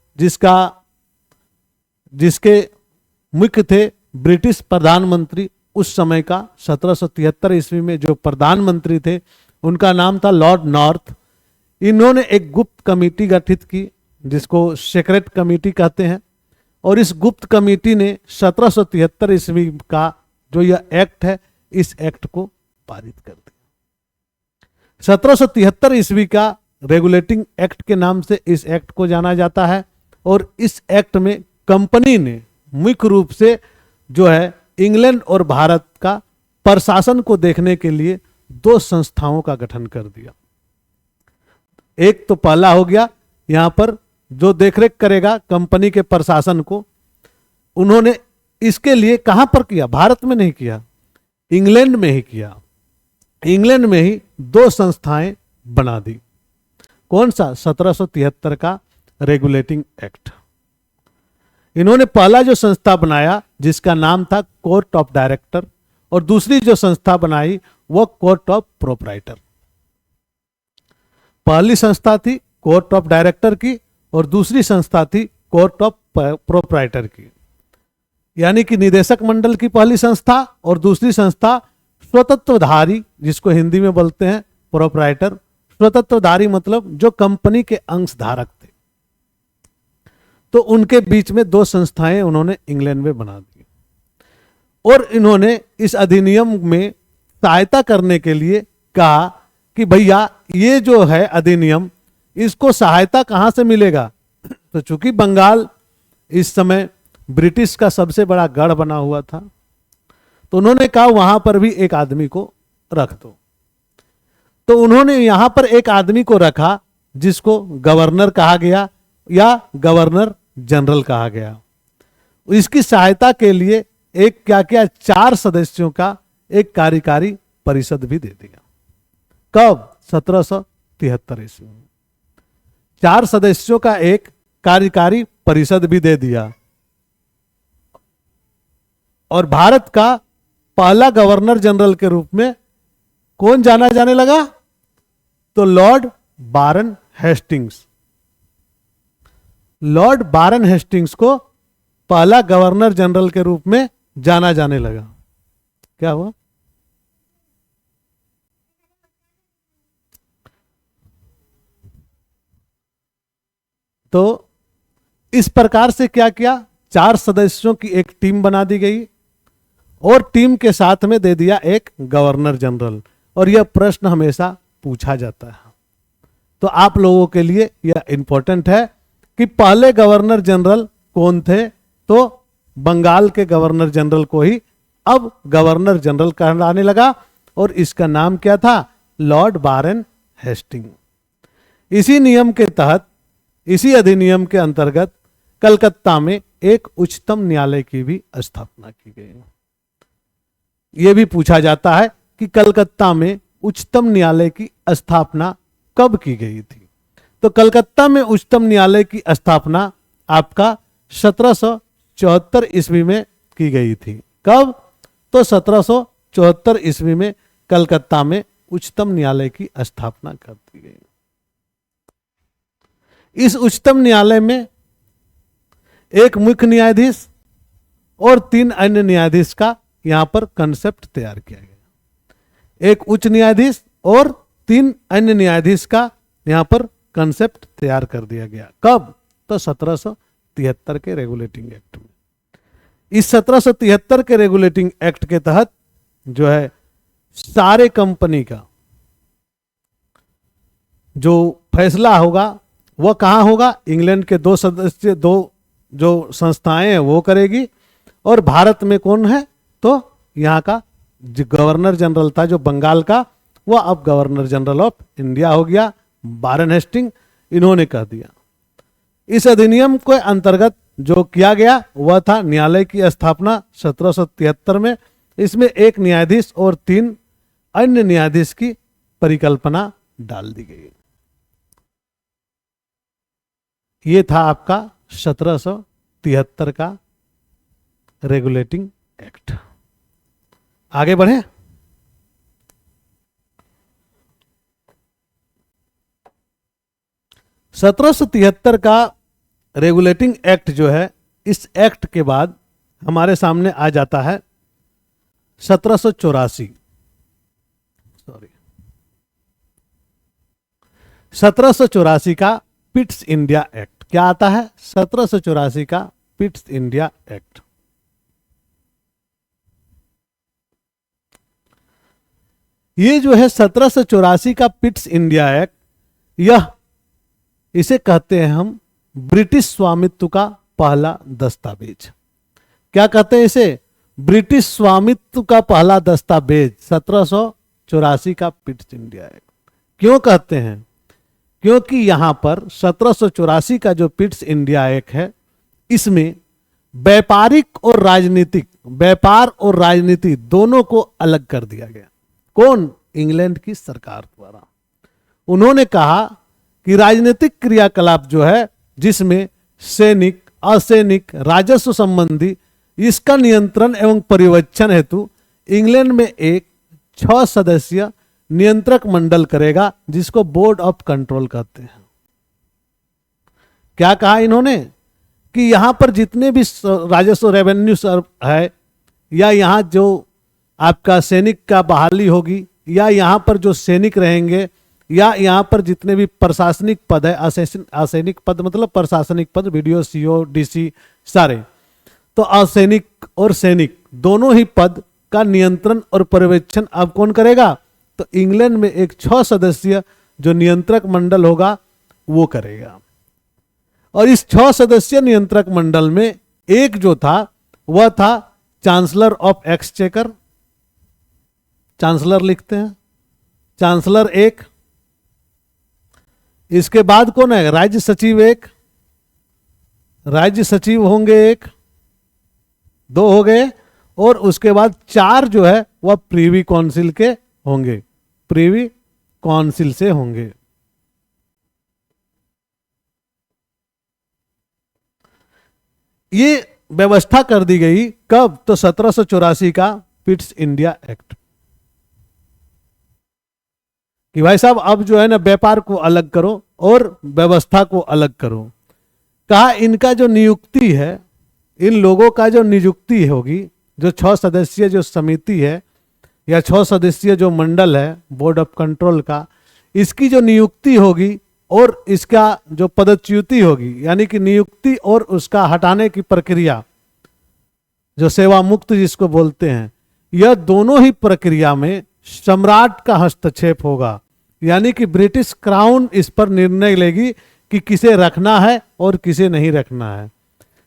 जिसके मुख्य थे ब्रिटिश प्रधानमंत्री उस समय का। 1773 ईस्वी में जो प्रधानमंत्री थे उनका नाम था लॉर्ड नॉर्थ। इन्होंने एक गुप्त कमेटी गठित की जिसको सीक्रेट कमेटी कहते हैं, और इस गुप्त कमेटी ने 1773 ईस्वी का जो यह एक्ट है इस एक्ट को पारित कर दिया। 1773 ईस्वी का रेगुलेटिंग एक्ट के नाम से इस एक्ट को जाना जाता है, और इस एक्ट में कंपनी ने मुख्य रूप से जो है इंग्लैंड और भारत का प्रशासन को देखने के लिए दो संस्थाओं का गठन कर दिया। एक तो पहला हो गया यहां पर जो देखरेख करेगा कंपनी के प्रशासन को, उन्होंने इसके लिए कहां पर किया? भारत में नहीं किया, इंग्लैंड में ही किया। इंग्लैंड में ही दो संस्थाएं बना दी। कौन सा? 1773 का रेगुलेटिंग एक्ट। इन्होंने पहला जो संस्था बनाया जिसका नाम था कोर्ट ऑफ डायरेक्टर, और दूसरी जो संस्था बनाई वो कोर्ट ऑफ प्रोपराइटर। पहली संस्था थी कोर्ट ऑफ डायरेक्टर की और दूसरी संस्था थी कोर्ट ऑफ प्रोपराइटर की। यानी कि निदेशक मंडल की पहली संस्था और दूसरी संस्था स्वतंत्रधारी, जिसको हिंदी में बोलते हैं प्रोपराइटर। स्वतंत्रधारी मतलब जो कंपनी के अंशधारक थे। तो उनके बीच में दो संस्थाएं उन्होंने इंग्लैंड में बना दी और इन्होंने इस अधिनियम में सहायता करने के लिए कहा कि भैया ये जो है अधिनियम, इसको सहायता कहां से मिलेगा। तो चूंकि बंगाल इस समय ब्रिटिश का सबसे बड़ा गढ़ बना हुआ था, तो उन्होंने कहा वहां पर भी एक आदमी को रख दो। तो उन्होंने यहां पर एक आदमी को रखा जिसको गवर्नर कहा गया या गवर्नर जनरल कहा गया। इसकी सहायता के लिए एक क्या क्या 4 सदस्यों का एक कार्यकारी परिषद भी दे दिया। कब? 1773 ईस्वी में 4 सदस्यों का एक कार्यकारी परिषद भी दे दिया। और भारत का पहला गवर्नर जनरल के रूप में कौन जाना जाने लगा? तो लॉर्ड बारन हेस्टिंग्स। लॉर्ड बारन हेस्टिंग्स को पहला गवर्नर जनरल के रूप में जाना जाने लगा। क्या हुआ? तो इस प्रकार से क्या किया, 4 सदस्यों की एक टीम बना दी गई और टीम के साथ में दे दिया एक गवर्नर जनरल। और यह प्रश्न हमेशा पूछा जाता है, तो आप लोगों के लिए यह इंपॉर्टेंट है कि पहले गवर्नर जनरल कौन थे। तो बंगाल के गवर्नर जनरल को ही अब गवर्नर जनरल कहलाने लगा और इसका नाम क्या था? लॉर्ड बारन हेस्टिंग। इसी नियम के तहत, इसी अधिनियम के अंतर्गत कलकत्ता में एक उच्चतम न्यायालय की भी स्थापना की गई। यह भी पूछा जाता है कि कलकत्ता में उच्चतम न्यायालय की स्थापना कब की गई थी। तो कलकत्ता में उच्चतम न्यायालय की स्थापना आपका 1774 ईस्वी में की गई थी। कब? तो 1774 ईस्वी में कलकत्ता में उच्चतम न्यायालय की स्थापना कर दी गई। इस उच्चतम न्यायालय में एक मुख्य न्यायाधीश और 3 अन्य न्यायाधीश का यहां पर कंसेप्ट तैयार किया गया। एक उच्च न्यायाधीश और 3 अन्य न्यायाधीश का यहां पर कंसेप्ट तैयार कर दिया गया। कब? तो 1773 के रेगुलेटिंग एक्ट में। इस 1773 के रेगुलेटिंग एक्ट के तहत जो है सारे कंपनी का जो फैसला होगा वह कहां होगा? इंग्लैंड के 2 सदस्य, 2 जो संस्थाएं हैं वो करेगी। और भारत में कौन है? तो यहां का जो गवर्नर जनरल था जो बंगाल का, वह अब गवर्नर जनरल ऑफ इंडिया हो गया, बारन हेस्टिंग। इन्होंने कह दिया। इस अधिनियम के अंतर्गत जो किया गया वह था न्यायालय की स्थापना 1773 में। इसमें एक न्यायाधीश और 3 अन्य न्यायाधीश की परिकल्पना डाल दी गई। ये था आपका 1773 का रेगुलेटिंग एक्ट। आगे बढ़े। सत्रह सौ 1773 का रेगुलेटिंग एक्ट जो है, इस एक्ट के बाद हमारे सामने आ जाता है 1784 का पिट्स इंडिया एक्ट। क्या आता है? 1784 का पिट्स इंडिया एक्ट। ये जो है 1784 का पिट्स इंडिया एक्ट, यह इसे कहते हैं हम ब्रिटिश स्वामित्व का पहला दस्तावेज। क्या कहते हैं इसे? ब्रिटिश स्वामित्व का पहला दस्तावेज 1784 का पिट्स इंडिया एक्ट। क्यों कहते हैं? क्योंकि यहां पर 1784 का जो पिट्स इंडिया एक्ट है, इसमें व्यापारिक और राजनीतिक, व्यापार और राजनीति दोनों को अलग कर दिया गया। कौन? इंग्लैंड की सरकार द्वारा। उन्होंने कहा कि राजनीतिक क्रियाकलाप जो है, जिसमें सैनिक, असैनिक, राजस्व संबंधी, इसका नियंत्रण एवं पर्यवेक्षण हेतु इंग्लैंड में एक 6 सदस्य नियंत्रक मंडल करेगा, जिसको बोर्ड ऑफ कंट्रोल कहते हैं। क्या कहा इन्होंने कि यहां पर जितने भी राजस्व रेवेन्यू सर्व है, या यहां जो आपका सैनिक का बहाली होगी, या यहां पर जो सैनिक रहेंगे, या यहां पर जितने भी प्रशासनिक पद है, असैनिक पद मतलब प्रशासनिक पद, बीडीओ, सीओ, डीसी सारे, तो असैनिक और सैनिक दोनों ही पद का नियंत्रण और पर्यवेक्षण अब कौन करेगा? तो इंग्लैंड में एक 6 सदस्य जो नियंत्रक मंडल होगा वो करेगा। और इस 6 सदस्य नियंत्रक मंडल में एक जो था वह था चांसलर ऑफ एक्सचेकर, चांसलर लिखते हैं, चांसलर एक। इसके बाद कौन है? राज्य सचिव एक, राज्य सचिव होंगे एक, 2 हो गए। और उसके बाद 4 जो है वह प्रीवी काउंसिल के होंगे, प्रीवी काउंसिल से होंगे। ये व्यवस्था कर दी गई कब? तो 1784 का पिट्स इंडिया एक्ट, कि भाई साहब अब जो है ना व्यापार को अलग करो और व्यवस्था को अलग करो। कहा इनका जो नियुक्ति है, इन लोगों का जो नियुक्ति होगी, जो 6 सदस्यीय जो समिति है या 6 सदस्यीय जो मंडल है बोर्ड ऑफ कंट्रोल का, इसकी जो नियुक्ति होगी और इसका जो पदच्युति होगी, यानी कि नियुक्ति और उसका हटाने की प्रक्रिया, जो सेवा मुक्त जिसको बोलते हैं, यह दोनों ही प्रक्रिया में सम्राट का हस्तक्षेप होगा। यानी कि ब्रिटिश क्राउन इस पर निर्णय लेगी कि किसे रखना है और किसे नहीं रखना है।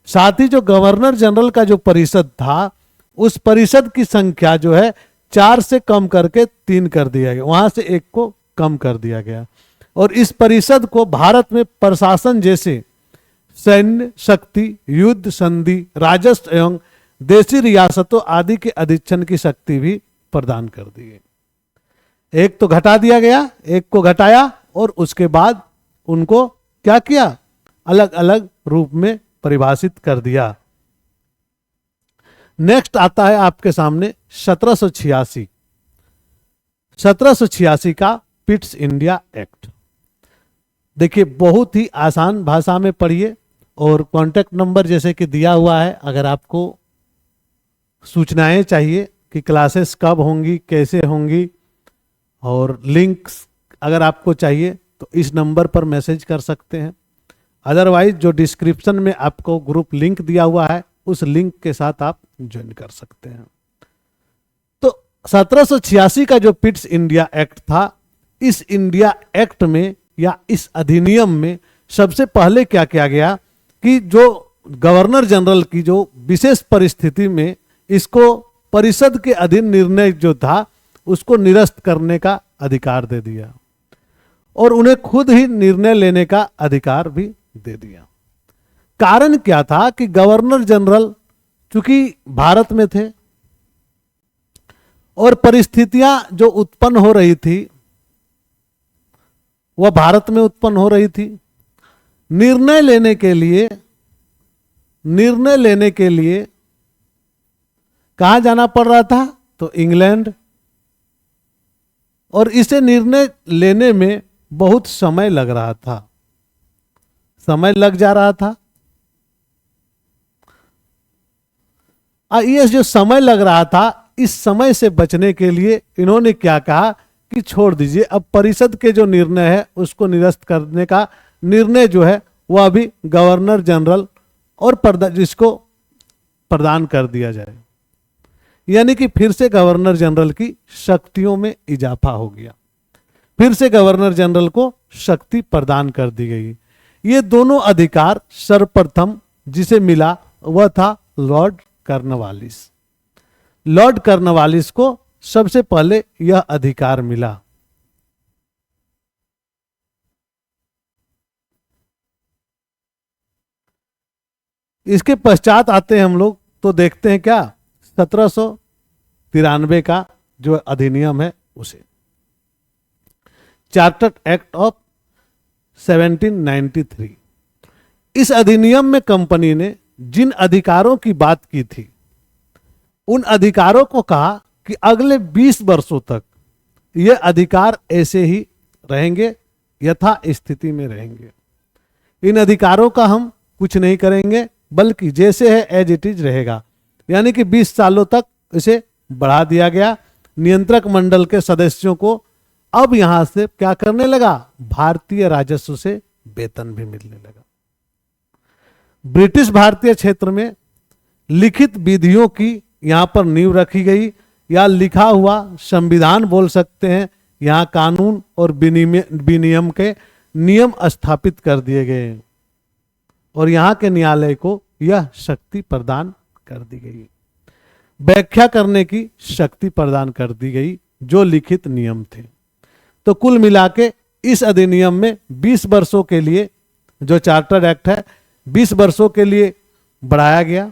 साथ ही जो गवर्नर जनरल का जो परिषद था, उस परिषद की संख्या जो है 4 से कम करके 3 कर दिया गया, वहां से 1 को कम कर दिया गया। और इस परिषद को भारत में प्रशासन जैसे सैन्य शक्ति, युद्ध संधि, राजस्व एवं देशी रियासतों आदि के अधीक्षण की शक्ति भी प्रदान कर दी गई। एक तो घटा दिया गया, एक को घटाया, और उसके बाद उनको क्या किया? अलग अलग रूप में परिभाषित कर दिया। नेक्स्ट आता है आपके सामने 1786, 1786 का पिट्स इंडिया एक्ट। देखिए बहुत ही आसान भाषा में पढ़िए, और कांटेक्ट नंबर जैसे कि दिया हुआ है, अगर आपको सूचनाएं चाहिए कि क्लासेस कब होंगी, कैसे होंगी, और लिंक्स अगर आपको चाहिए तो इस नंबर पर मैसेज कर सकते हैं। अदरवाइज जो डिस्क्रिप्शन में आपको ग्रुप लिंक दिया हुआ है, उस लिंक के साथ आप ज्वाइन कर सकते हैं। तो 1786 का जो पिट्स इंडिया एक्ट था, इस इंडिया एक्ट में या इस अधिनियम में सबसे पहले क्या किया गया कि जो गवर्नर जनरल की जो विशेष परिस्थिति में इसको परिषद के अधीन निर्णय जो था उसको निरस्त करने का अधिकार दे दिया, और उन्हें खुद ही निर्णय लेने का अधिकार भी दे दिया। कारण क्या था कि गवर्नर जनरल चूंकि भारत में थे और परिस्थितियां जो उत्पन्न हो रही थी वह भारत में उत्पन्न हो रही थी। निर्णय लेने के लिए कहां जाना पड़ रहा था? तो इंग्लैंड, और इसे निर्णय लेने में बहुत समय लग रहा था, समय लग जा रहा था। ये जो समय लग रहा था, इस समय से बचने के लिए इन्होंने क्या कहा कि छोड़ दीजिए, अब परिषद के जो निर्णय है उसको निरस्त करने का निर्णय जो है वह अभी गवर्नर जनरल और जिसको प्रदान कर दिया जाए। यानी कि फिर से गवर्नर जनरल की शक्तियों में इजाफा हो गया, फिर से गवर्नर जनरल को शक्ति प्रदान कर दी गई। ये दोनों अधिकार सर्वप्रथम जिसे मिला वह था लॉर्ड कॉर्नवालिस। लॉर्ड कॉर्नवालिस को सबसे पहले यह अधिकार मिला। इसके पश्चात आते हैं हम लोग तो देखते हैं क्या 1793 का जो अधिनियम है उसे, चार्टर्ड एक्ट ऑफ 1793। इस अधिनियम में कंपनी ने जिन अधिकारों की बात की थी उन अधिकारों को कहा कि अगले 20 वर्षों तक ये अधिकार ऐसे ही रहेंगे, यथा स्थिति में रहेंगे। इन अधिकारों का हम कुछ नहीं करेंगे, बल्कि जैसे है एज इट इज रहेगा। यानी कि 20 सालों तक इसे बढ़ा दिया गया। नियंत्रक मंडल के सदस्यों को अब यहां से क्या करने लगा, भारतीय राजस्व से वेतन भी मिलने लगा। ब्रिटिश भारतीय क्षेत्र में लिखित विधियों की यहां पर नींव रखी गई, या लिखा हुआ संविधान बोल सकते हैं। यहां कानून और विनियम के नियम स्थापित कर दिए गए और यहां के न्यायालय को यह शक्ति प्रदान कर दी गई, व्याख्या करने की शक्ति प्रदान कर दी गई जो लिखित नियम थे। तो कुल मिला के इस अधिनियम में 20 वर्षों के लिए, जो चार्टर एक्ट है 20 वर्षों के लिए बढ़ाया गया।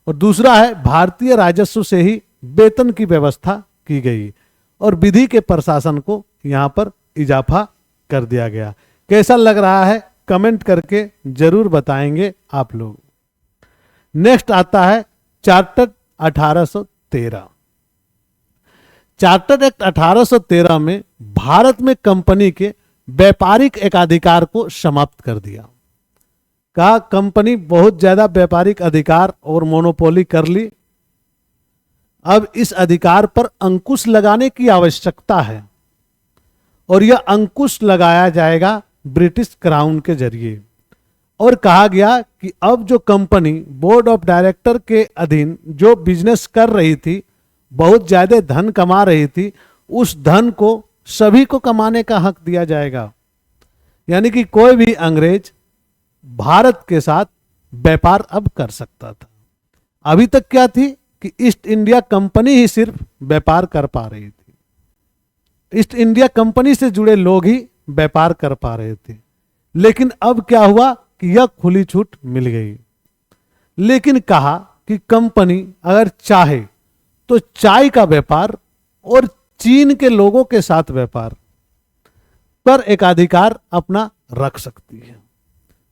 और दूसरा है भारतीय राजस्व से ही वेतन की व्यवस्था की गई और विधि के प्रशासन को यहां पर इजाफा कर दिया गया। कैसा लग रहा है कमेंट करके जरूर बताएंगे आप लोग। नेक्स्ट आता है चार्टर 1813। चार्टर एक्ट 1813 में भारत में कंपनी के व्यापारिक एकाधिकार को समाप्त कर दिया। कहा कंपनी बहुत ज्यादा व्यापारिक अधिकार और मोनोपोली कर ली, अब इस अधिकार पर अंकुश लगाने की आवश्यकता है और यह अंकुश लगाया जाएगा ब्रिटिश क्राउन के जरिए। और कहा गया कि अब जो कंपनी बोर्ड ऑफ डायरेक्टर के अधीन जो बिजनेस कर रही थी, बहुत ज्यादा धन कमा रही थी, उस धन को सभी को कमाने का हक दिया जाएगा। यानी कि कोई भी अंग्रेज भारत के साथ व्यापार अब कर सकता था। अभी तक क्या थी कि ईस्ट इंडिया कंपनी ही सिर्फ व्यापार कर पा रही थी, ईस्ट इंडिया कंपनी से जुड़े लोग ही व्यापार कर पा रहे थे। लेकिन अब क्या हुआ कि यह खुली छूट मिल गई। लेकिन कहा कि कंपनी अगर चाहे तो चाय का व्यापार और चीन के लोगों के साथ व्यापार पर एकाधिकार अपना रख सकती है।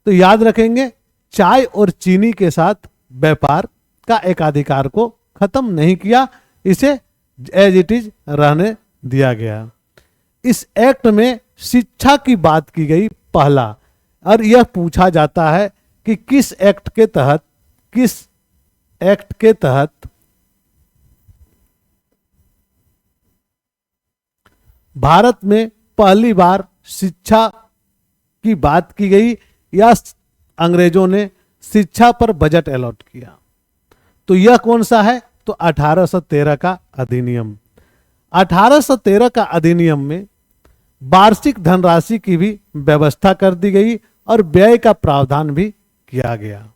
तो याद रखेंगे, चाय और चीनी के साथ व्यापार का एकाधिकार को खत्म नहीं किया, इसे एज इट इज रहने दिया गया। इस एक्ट में शिक्षा की बात की गई पहला, और यह पूछा जाता है कि किस एक्ट के तहत भारत में पहली बार शिक्षा की बात की गई या अंग्रेजों ने शिक्षा पर बजट अलॉट किया। तो यह कौन सा है, तो 1813 का अधिनियम। 1813 का अधिनियम में वार्षिक धनराशि की भी व्यवस्था कर दी गई और व्यय का प्रावधान भी किया गया।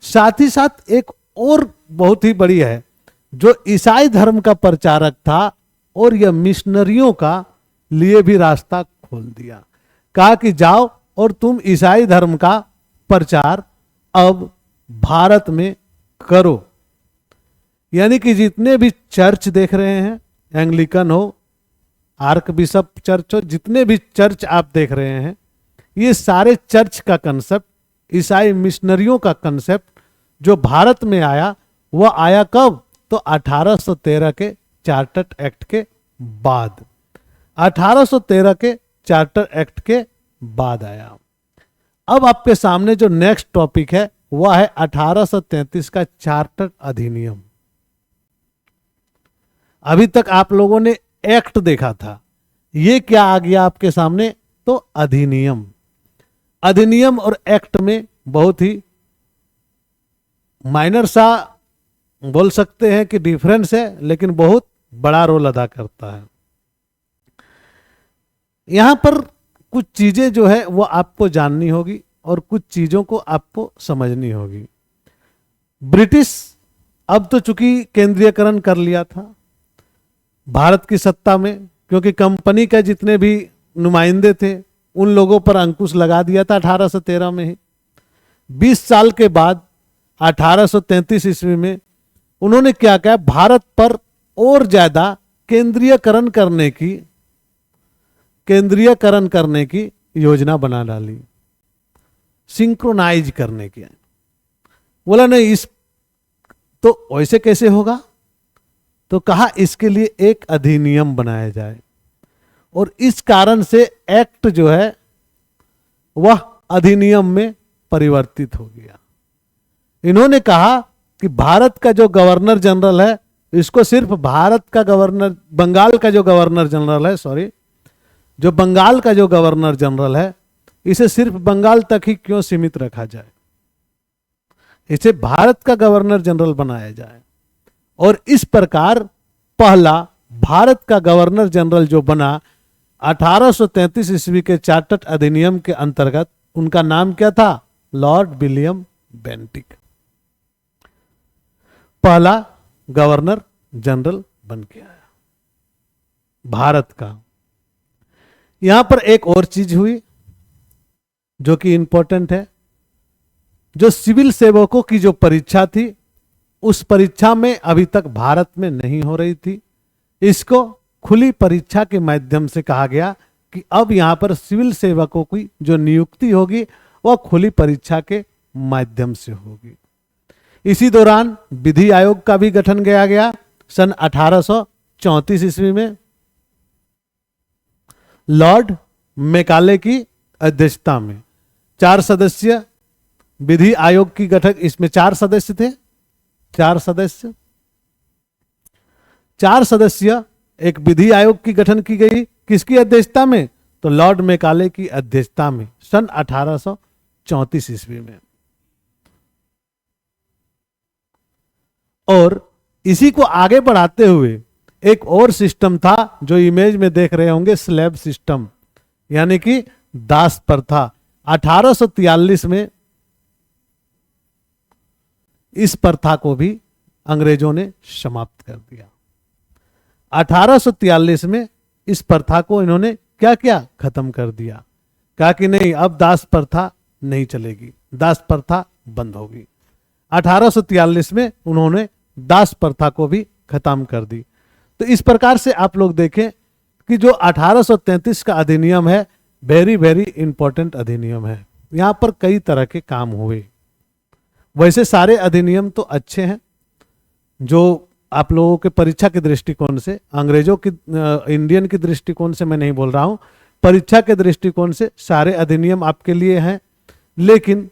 साथ ही साथ एक और बहुत ही बड़ी है, जो ईसाई धर्म का प्रचारक था और यह मिशनरियों का लिए भी रास्ता खोल दिया। कहा कि जाओ और तुम ईसाई धर्म का प्रचार अब भारत में करो। यानी कि जितने भी चर्च देख रहे हैं, एंग्लिकन हो, आर्क बिशप चर्च हो, जितने भी चर्च आप देख रहे हैं, ये सारे चर्च का कंसेप्ट, ईसाई मिशनरियों का कंसेप्ट जो भारत में आया, वह आया कब, तो 1813 के चार्टर एक्ट के बाद। 1813 के चार्टर एक्ट के बाद आया। अब आपके सामने जो नेक्स्ट टॉपिक है वह है 1833 का चार्टर अधिनियम। अभी तक आप लोगों ने एक्ट देखा था, ये क्या आ गया आपके सामने, तो अधिनियम। अधिनियम और एक्ट में बहुत ही माइनर सा बोल सकते हैं कि डिफरेंस है, लेकिन बहुत बड़ा रोल अदा करता है। यहां पर कुछ चीजें जो है वो आपको जाननी होगी और कुछ चीजों को आपको समझनी होगी। ब्रिटिश अब तो चूंकि केंद्रीयकरण कर लिया था भारत की सत्ता में, क्योंकि कंपनी के जितने भी नुमाइंदे थे उन लोगों पर अंकुश लगा दिया था 1813 में ही। 20 साल के बाद 1833 ईस्वी में उन्होंने क्या किया, भारत पर और ज्यादा केंद्रीयकरण करने की योजना बना डाली, सिंक्रोनाइज करने की। बोला नहीं, इस तो वैसे कैसे होगा, तो कहा इसके लिए एक अधिनियम बनाया जाए, और इस कारण से एक्ट जो है वह अधिनियम में परिवर्तित हो गया। इन्होंने कहा कि भारत का जो गवर्नर जनरल है, इसको सिर्फ भारत का गवर्नर, बंगाल का जो गवर्नर जनरल है, जो बंगाल का जो गवर्नर जनरल है, इसे सिर्फ बंगाल तक ही क्यों सीमित रखा जाए, इसे भारत का गवर्नर जनरल बनाया जाए। और इस प्रकार पहला भारत का गवर्नर जनरल जो बना 1833 ईस्वी के चार्टर्ड अधिनियम के अंतर्गत, उनका नाम क्या था? लॉर्ड विलियम बेंटिक, पहला गवर्नर जनरल बन के आया भारत का। यहां पर एक और चीज हुई जो कि इंपॉर्टेंट है। जो सिविल सेवकों की जो परीक्षा थी, उस परीक्षा में अभी तक भारत में नहीं हो रही थी। इसको खुली परीक्षा के माध्यम से कहा गया कि अब यहां पर सिविल सेवकों की जो नियुक्ति होगी वह खुली परीक्षा के माध्यम से होगी। इसी दौरान विधि आयोग का भी गठन किया गया सन 1834 ईस्वी में, लॉर्ड मैकाले की अध्यक्षता में 4 सदस्य विधि आयोग की गठन। इसमें 4 सदस्य थे, 4 सदस्य एक विधि आयोग की गठन की गई। किसकी अध्यक्षता में? तो लॉर्ड मैकाले की अध्यक्षता में सन 1834 ईस्वी में। और इसी को आगे बढ़ाते हुए एक और सिस्टम था जो इमेज में देख रहे होंगे, स्लैब सिस्टम, यानी कि दास प्रथा। 1843 में इस प्रथा को भी अंग्रेजों ने समाप्त कर दिया। 1843 में इस प्रथा को इन्होंने क्या किया? खत्म कर दिया। कहा कि नहीं, अब दास प्रथा नहीं चलेगी, दास प्रथा बंद होगी। 1843 में उन्होंने दास प्रथा को भी खत्म कर दी। तो इस प्रकार से आप लोग देखें कि जो 1833 का अधिनियम है, वेरी वेरी इंपॉर्टेंट अधिनियम है। यहां पर कई तरह के काम हुए। वैसे सारे अधिनियम तो अच्छे हैं, जो आप लोगों के परीक्षा के दृष्टिकोण से, अंग्रेजों की इंडियन की दृष्टिकोण से मैं नहीं बोल रहा हूं, परीक्षा के दृष्टिकोण से सारे अधिनियम आपके लिए हैं। लेकिन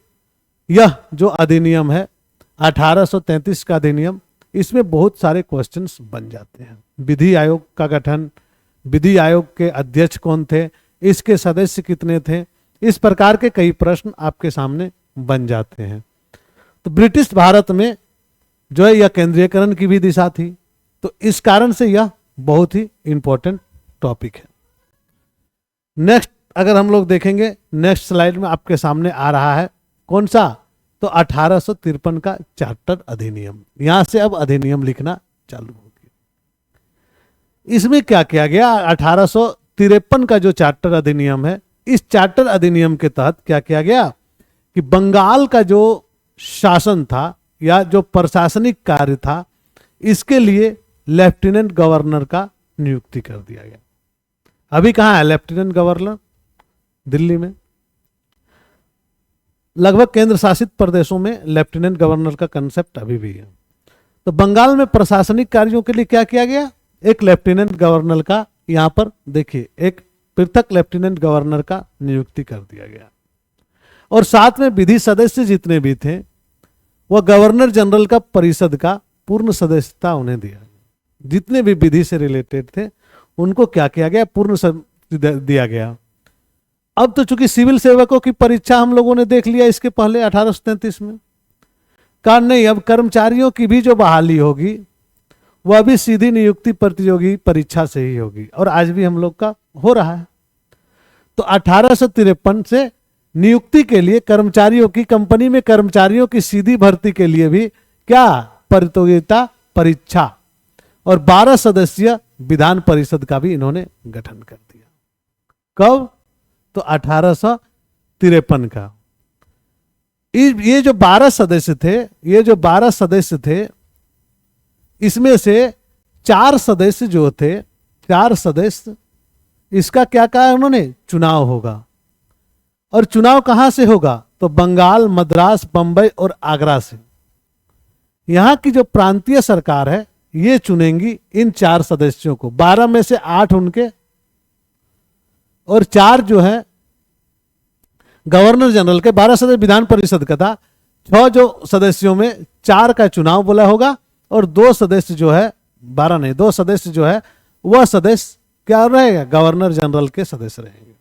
यह जो अधिनियम है 1833 का अधिनियम, इसमें बहुत सारे क्वेश्चंस बन जाते हैं। विधि आयोग का गठन, विधि आयोग के अध्यक्ष कौन थे, इसके सदस्य कितने थे, इस प्रकार के कई प्रश्न आपके सामने बन जाते हैं। तो ब्रिटिश भारत में जो है यह केंद्रीयकरण की भी दिशा थी, तो इस कारण से यह बहुत ही इंपॉर्टेंट टॉपिक है। नेक्स्ट अगर हम लोग देखेंगे, नेक्स्ट स्लाइड में आपके सामने आ रहा है कौन सा? तो 1853 का चार्टर अधिनियम। यहां से अब अधिनियम लिखना चालू हो गया। इसमें क्या किया गया? 1853 का जो चार्टर अधिनियम है, इस चार्टर अधिनियम के तहत क्या किया गया कि बंगाल का जो शासन था या जो प्रशासनिक कार्य था, इसके लिए लेफ्टिनेंट गवर्नर का नियुक्ति कर दिया गया। अभी कहां है लेफ्टिनेंट गवर्नर? दिल्ली में। लगभग केंद्र शासित प्रदेशों में लेफ्टिनेंट गवर्नर का कंसेप्ट अभी भी है। तो बंगाल में प्रशासनिक कार्यों के लिए क्या किया गया? एक लेफ्टिनेंट गवर्नर का, यहां पर देखिए, एक पृथक लेफ्टिनेंट गवर्नर का नियुक्ति कर दिया गया। और साथ में विधि सदस्य जितने भी थे, वह गवर्नर जनरल का परिषद का पूर्ण सदस्यता उन्हें दिया। जितने भी विधि से रिलेटेड थे उनको क्या किया गया? पूर्ण दिया गया। अब तो चूंकि सिविल सेवकों की परीक्षा हम लोगों ने देख लिया इसके पहले 1833 में, कहा नहीं, अब कर्मचारियों की भी जो बहाली होगी वह भी सीधी नियुक्ति प्रतियोगी परीक्षा से ही होगी, और आज भी हम लोग का हो रहा है। तो 1853 से नियुक्ति के लिए कर्मचारियों की, कंपनी में कर्मचारियों की सीधी भर्ती के लिए भी क्या? प्रतियोगिता परीक्षा, और 12 सदस्यीय विधान परिषद का भी इन्होंने गठन कर दिया। कब? तो 1853 का। ये जो 12 सदस्य थे, इसमें से 4 सदस्य जो थे, 4 सदस्य, इसका क्या कहा उन्होंने? चुनाव होगा। और चुनाव कहां से होगा? तो बंगाल, मद्रास, बंबई और आगरा से। यहां की जो प्रांतीय सरकार है ये चुनेंगी इन 4 सदस्यों को। 12 में से 8 उनके और 4 जो है गवर्नर जनरल के। 12 सदस्य विधान परिषद का था। 6 जो सदस्यों में 4 का चुनाव बोला होगा और 2 सदस्य जो है 12 नहीं 2 सदस्य जो है वह सदस्य क्या रहेगा, गवर्नर जनरल के सदस्य रहेंगे।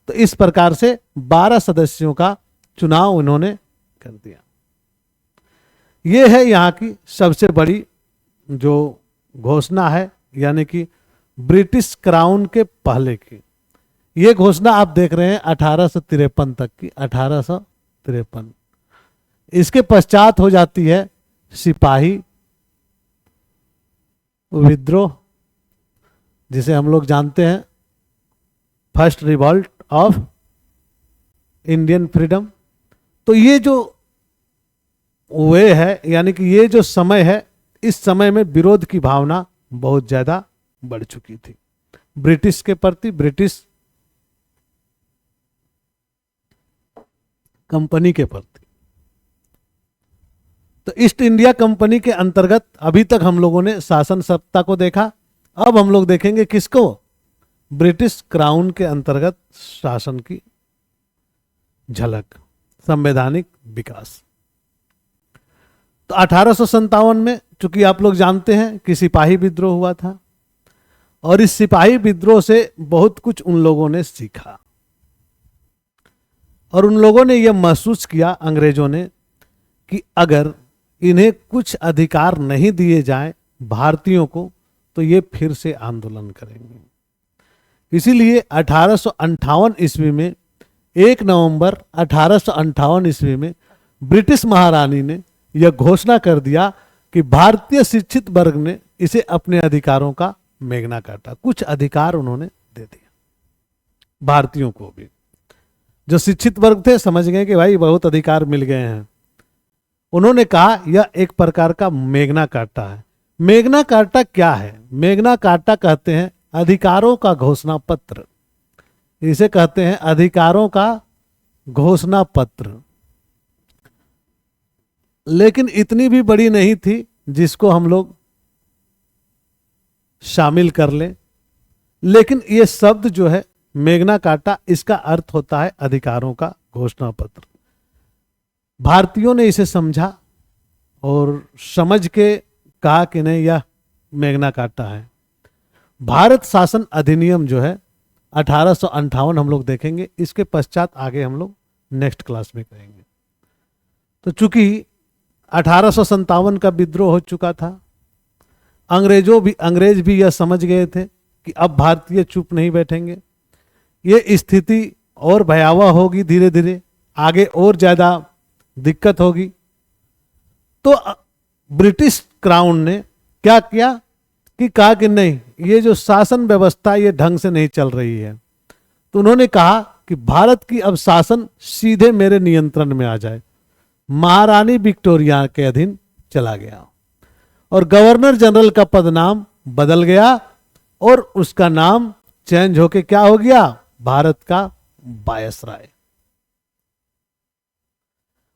तो इस प्रकार से 12 सदस्यों का चुनाव उन्होंने कर दिया। यह है यहाँ की सबसे बड़ी जो घोषणा है, यानी कि ब्रिटिश क्राउन के पहले की। ये घोषणा आप देख रहे हैं 1853 तक की, 1853। इसके पश्चात हो जाती है सिपाही विद्रोह, जिसे हम लोग जानते हैं first revolt of Indian freedom. तो ये जो वे है, यानी कि ये जो समय है, इस समय में विरोध की भावना बहुत ज्यादा बढ़ चुकी थी ब्रिटिश के प्रति, ब्रिटिश कंपनी के प्रति। तो ईस्ट इंडिया कंपनी के अंतर्गत अभी तक हम लोगों ने शासन सत्ता को देखा। अब हम लोग देखेंगे किसको, ब्रिटिश क्राउन के अंतर्गत शासन की झलक, संवैधानिक विकास। तो 1857 में, चूंकि आप लोग जानते हैं कि सिपाही विद्रोह हुआ था और इस सिपाही विद्रोह से बहुत कुछ उन लोगों ने सीखा और उन लोगों ने यह महसूस किया, अंग्रेजों ने, कि अगर इन्हें कुछ अधिकार नहीं दिए जाएं भारतीयों को तो ये फिर से आंदोलन करेंगे। इसीलिए 1858 ईस्वी में, 1 नवंबर 1858 ईस्वी में ब्रिटिश महारानी ने यह घोषणा कर दिया कि भारतीय शिक्षित वर्ग ने इसे अपने अधिकारों का मैग्ना कार्टा, कुछ अधिकार उन्होंने दे दिया भारतीयों को भी। जो शिक्षित वर्ग थे समझ गए कि भाई बहुत अधिकार मिल गए हैं। उन्होंने कहा यह एक प्रकार का मैग्ना कार्टा है। मैग्ना कार्टा क्या है? मैग्ना कार्टा कहते हैं अधिकारों का घोषणा पत्र, इसे कहते हैं अधिकारों का घोषणा पत्र। लेकिन इतनी भी बड़ी नहीं थी जिसको हम लोग शामिल कर लें। लेकिन ये शब्द जो है मैग्ना कार्टा, इसका अर्थ होता है अधिकारों का घोषणा पत्र। भारतीयों ने इसे समझा और समझ के कहा कि नहीं, यह मैग्ना कार्टा है। भारत शासन अधिनियम जो है 1858 हम लोग देखेंगे, इसके पश्चात आगे हम लोग नेक्स्ट क्लास में करेंगे। तो चूंकि 1857 का विद्रोह हो चुका था, अंग्रेज भी यह समझ गए थे कि अब भारतीय चुप नहीं बैठेंगे, ये स्थिति और भयावह होगी, धीरे धीरे आगे और ज्यादा दिक्कत होगी। तो ब्रिटिश क्राउन ने क्या किया कि कहा कि नहीं, ये जो शासन व्यवस्था ये ढंग से नहीं चल रही है। तो उन्होंने कहा कि भारत की अब शासन सीधे मेरे नियंत्रण में आ जाए। महारानी विक्टोरिया के अधीन चला गया और गवर्नर जनरल का पद नाम बदल गया और उसका नाम चेंज होके क्या हो गया, भारत का वायसराय।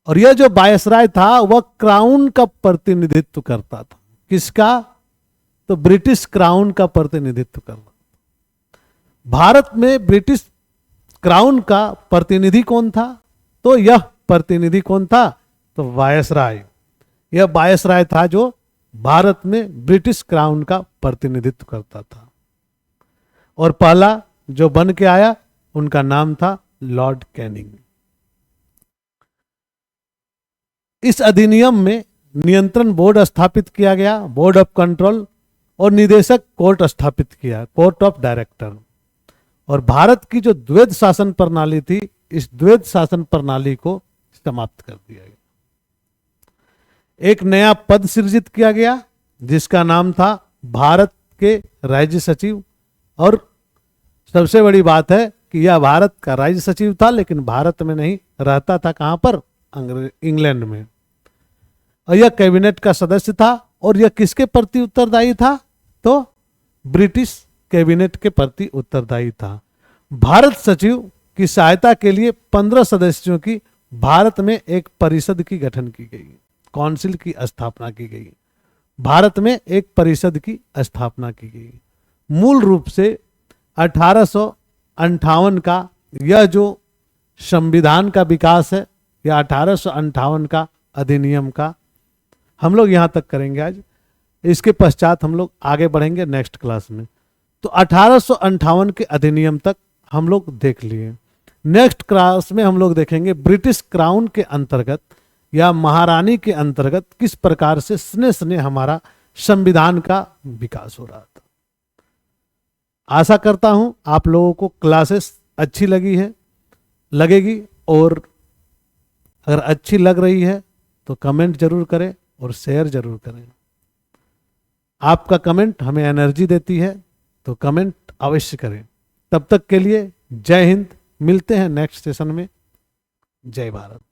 और यह जो वायसराय था वह क्राउन का प्रतिनिधित्व करता था। किसका? तो ब्रिटिश क्राउन का प्रतिनिधित्व करता। भारत में ब्रिटिश क्राउन का प्रतिनिधि कौन था? तो यह प्रतिनिधि कौन था? तो वायसराय। यह वायसराय था जो भारत में ब्रिटिश क्राउन का प्रतिनिधित्व करता था। और पहला जो बन के आया उनका नाम था लॉर्ड कैनिंग। इस अधिनियम में नियंत्रण बोर्ड स्थापित किया गया, बोर्ड ऑफ कंट्रोल, और निदेशक कोर्ट स्थापित किया, कोर्ट ऑफ डायरेक्टर। और भारत की जो द्वैध शासन प्रणाली थी, इस द्वैध शासन प्रणाली को समाप्त कर दिया गया। एक नया पद सृजित किया गया जिसका नाम था भारत के राज्य सचिव। और सबसे बड़ी बात है कि यह भारत का राज्य सचिव था, लेकिन भारत में नहीं रहता था। कहां पर? इंग्लैंड में। और यह कैबिनेट का सदस्य था। और यह किसके प्रति उत्तरदायी था? तो ब्रिटिश कैबिनेट के प्रति उत्तरदायी था। भारत सचिव की सहायता के लिए 15 सदस्यों की भारत में एक परिषद की गठन की गई, काउंसिल की स्थापना की गई। भारत में एक परिषद की स्थापना की गई। मूल रूप से 1858 का यह जो संविधान का विकास है, या 1858 का अधिनियम का हम लोग यहाँ तक करेंगे आज। इसके पश्चात हम लोग आगे बढ़ेंगे नेक्स्ट क्लास में। तो 1858 के अधिनियम तक हम लोग देख लिए। नेक्स्ट क्लास में हम लोग देखेंगे ब्रिटिश क्राउन के अंतर्गत या महारानी के अंतर्गत किस प्रकार से स्ने स्ने हमारा संविधान का विकास हो रहा था। आशा करता हूं आप लोगों को क्लासेस अच्छी लगेगी, और अगर अच्छी लग रही है तो कमेंट जरूर करें और शेयर जरूर करें। आपका कमेंट हमें एनर्जी देती है, तो कमेंट अवश्य करें। तब तक के लिए जय हिंद। मिलते हैं नेक्स्ट सेशन में। जय भारत।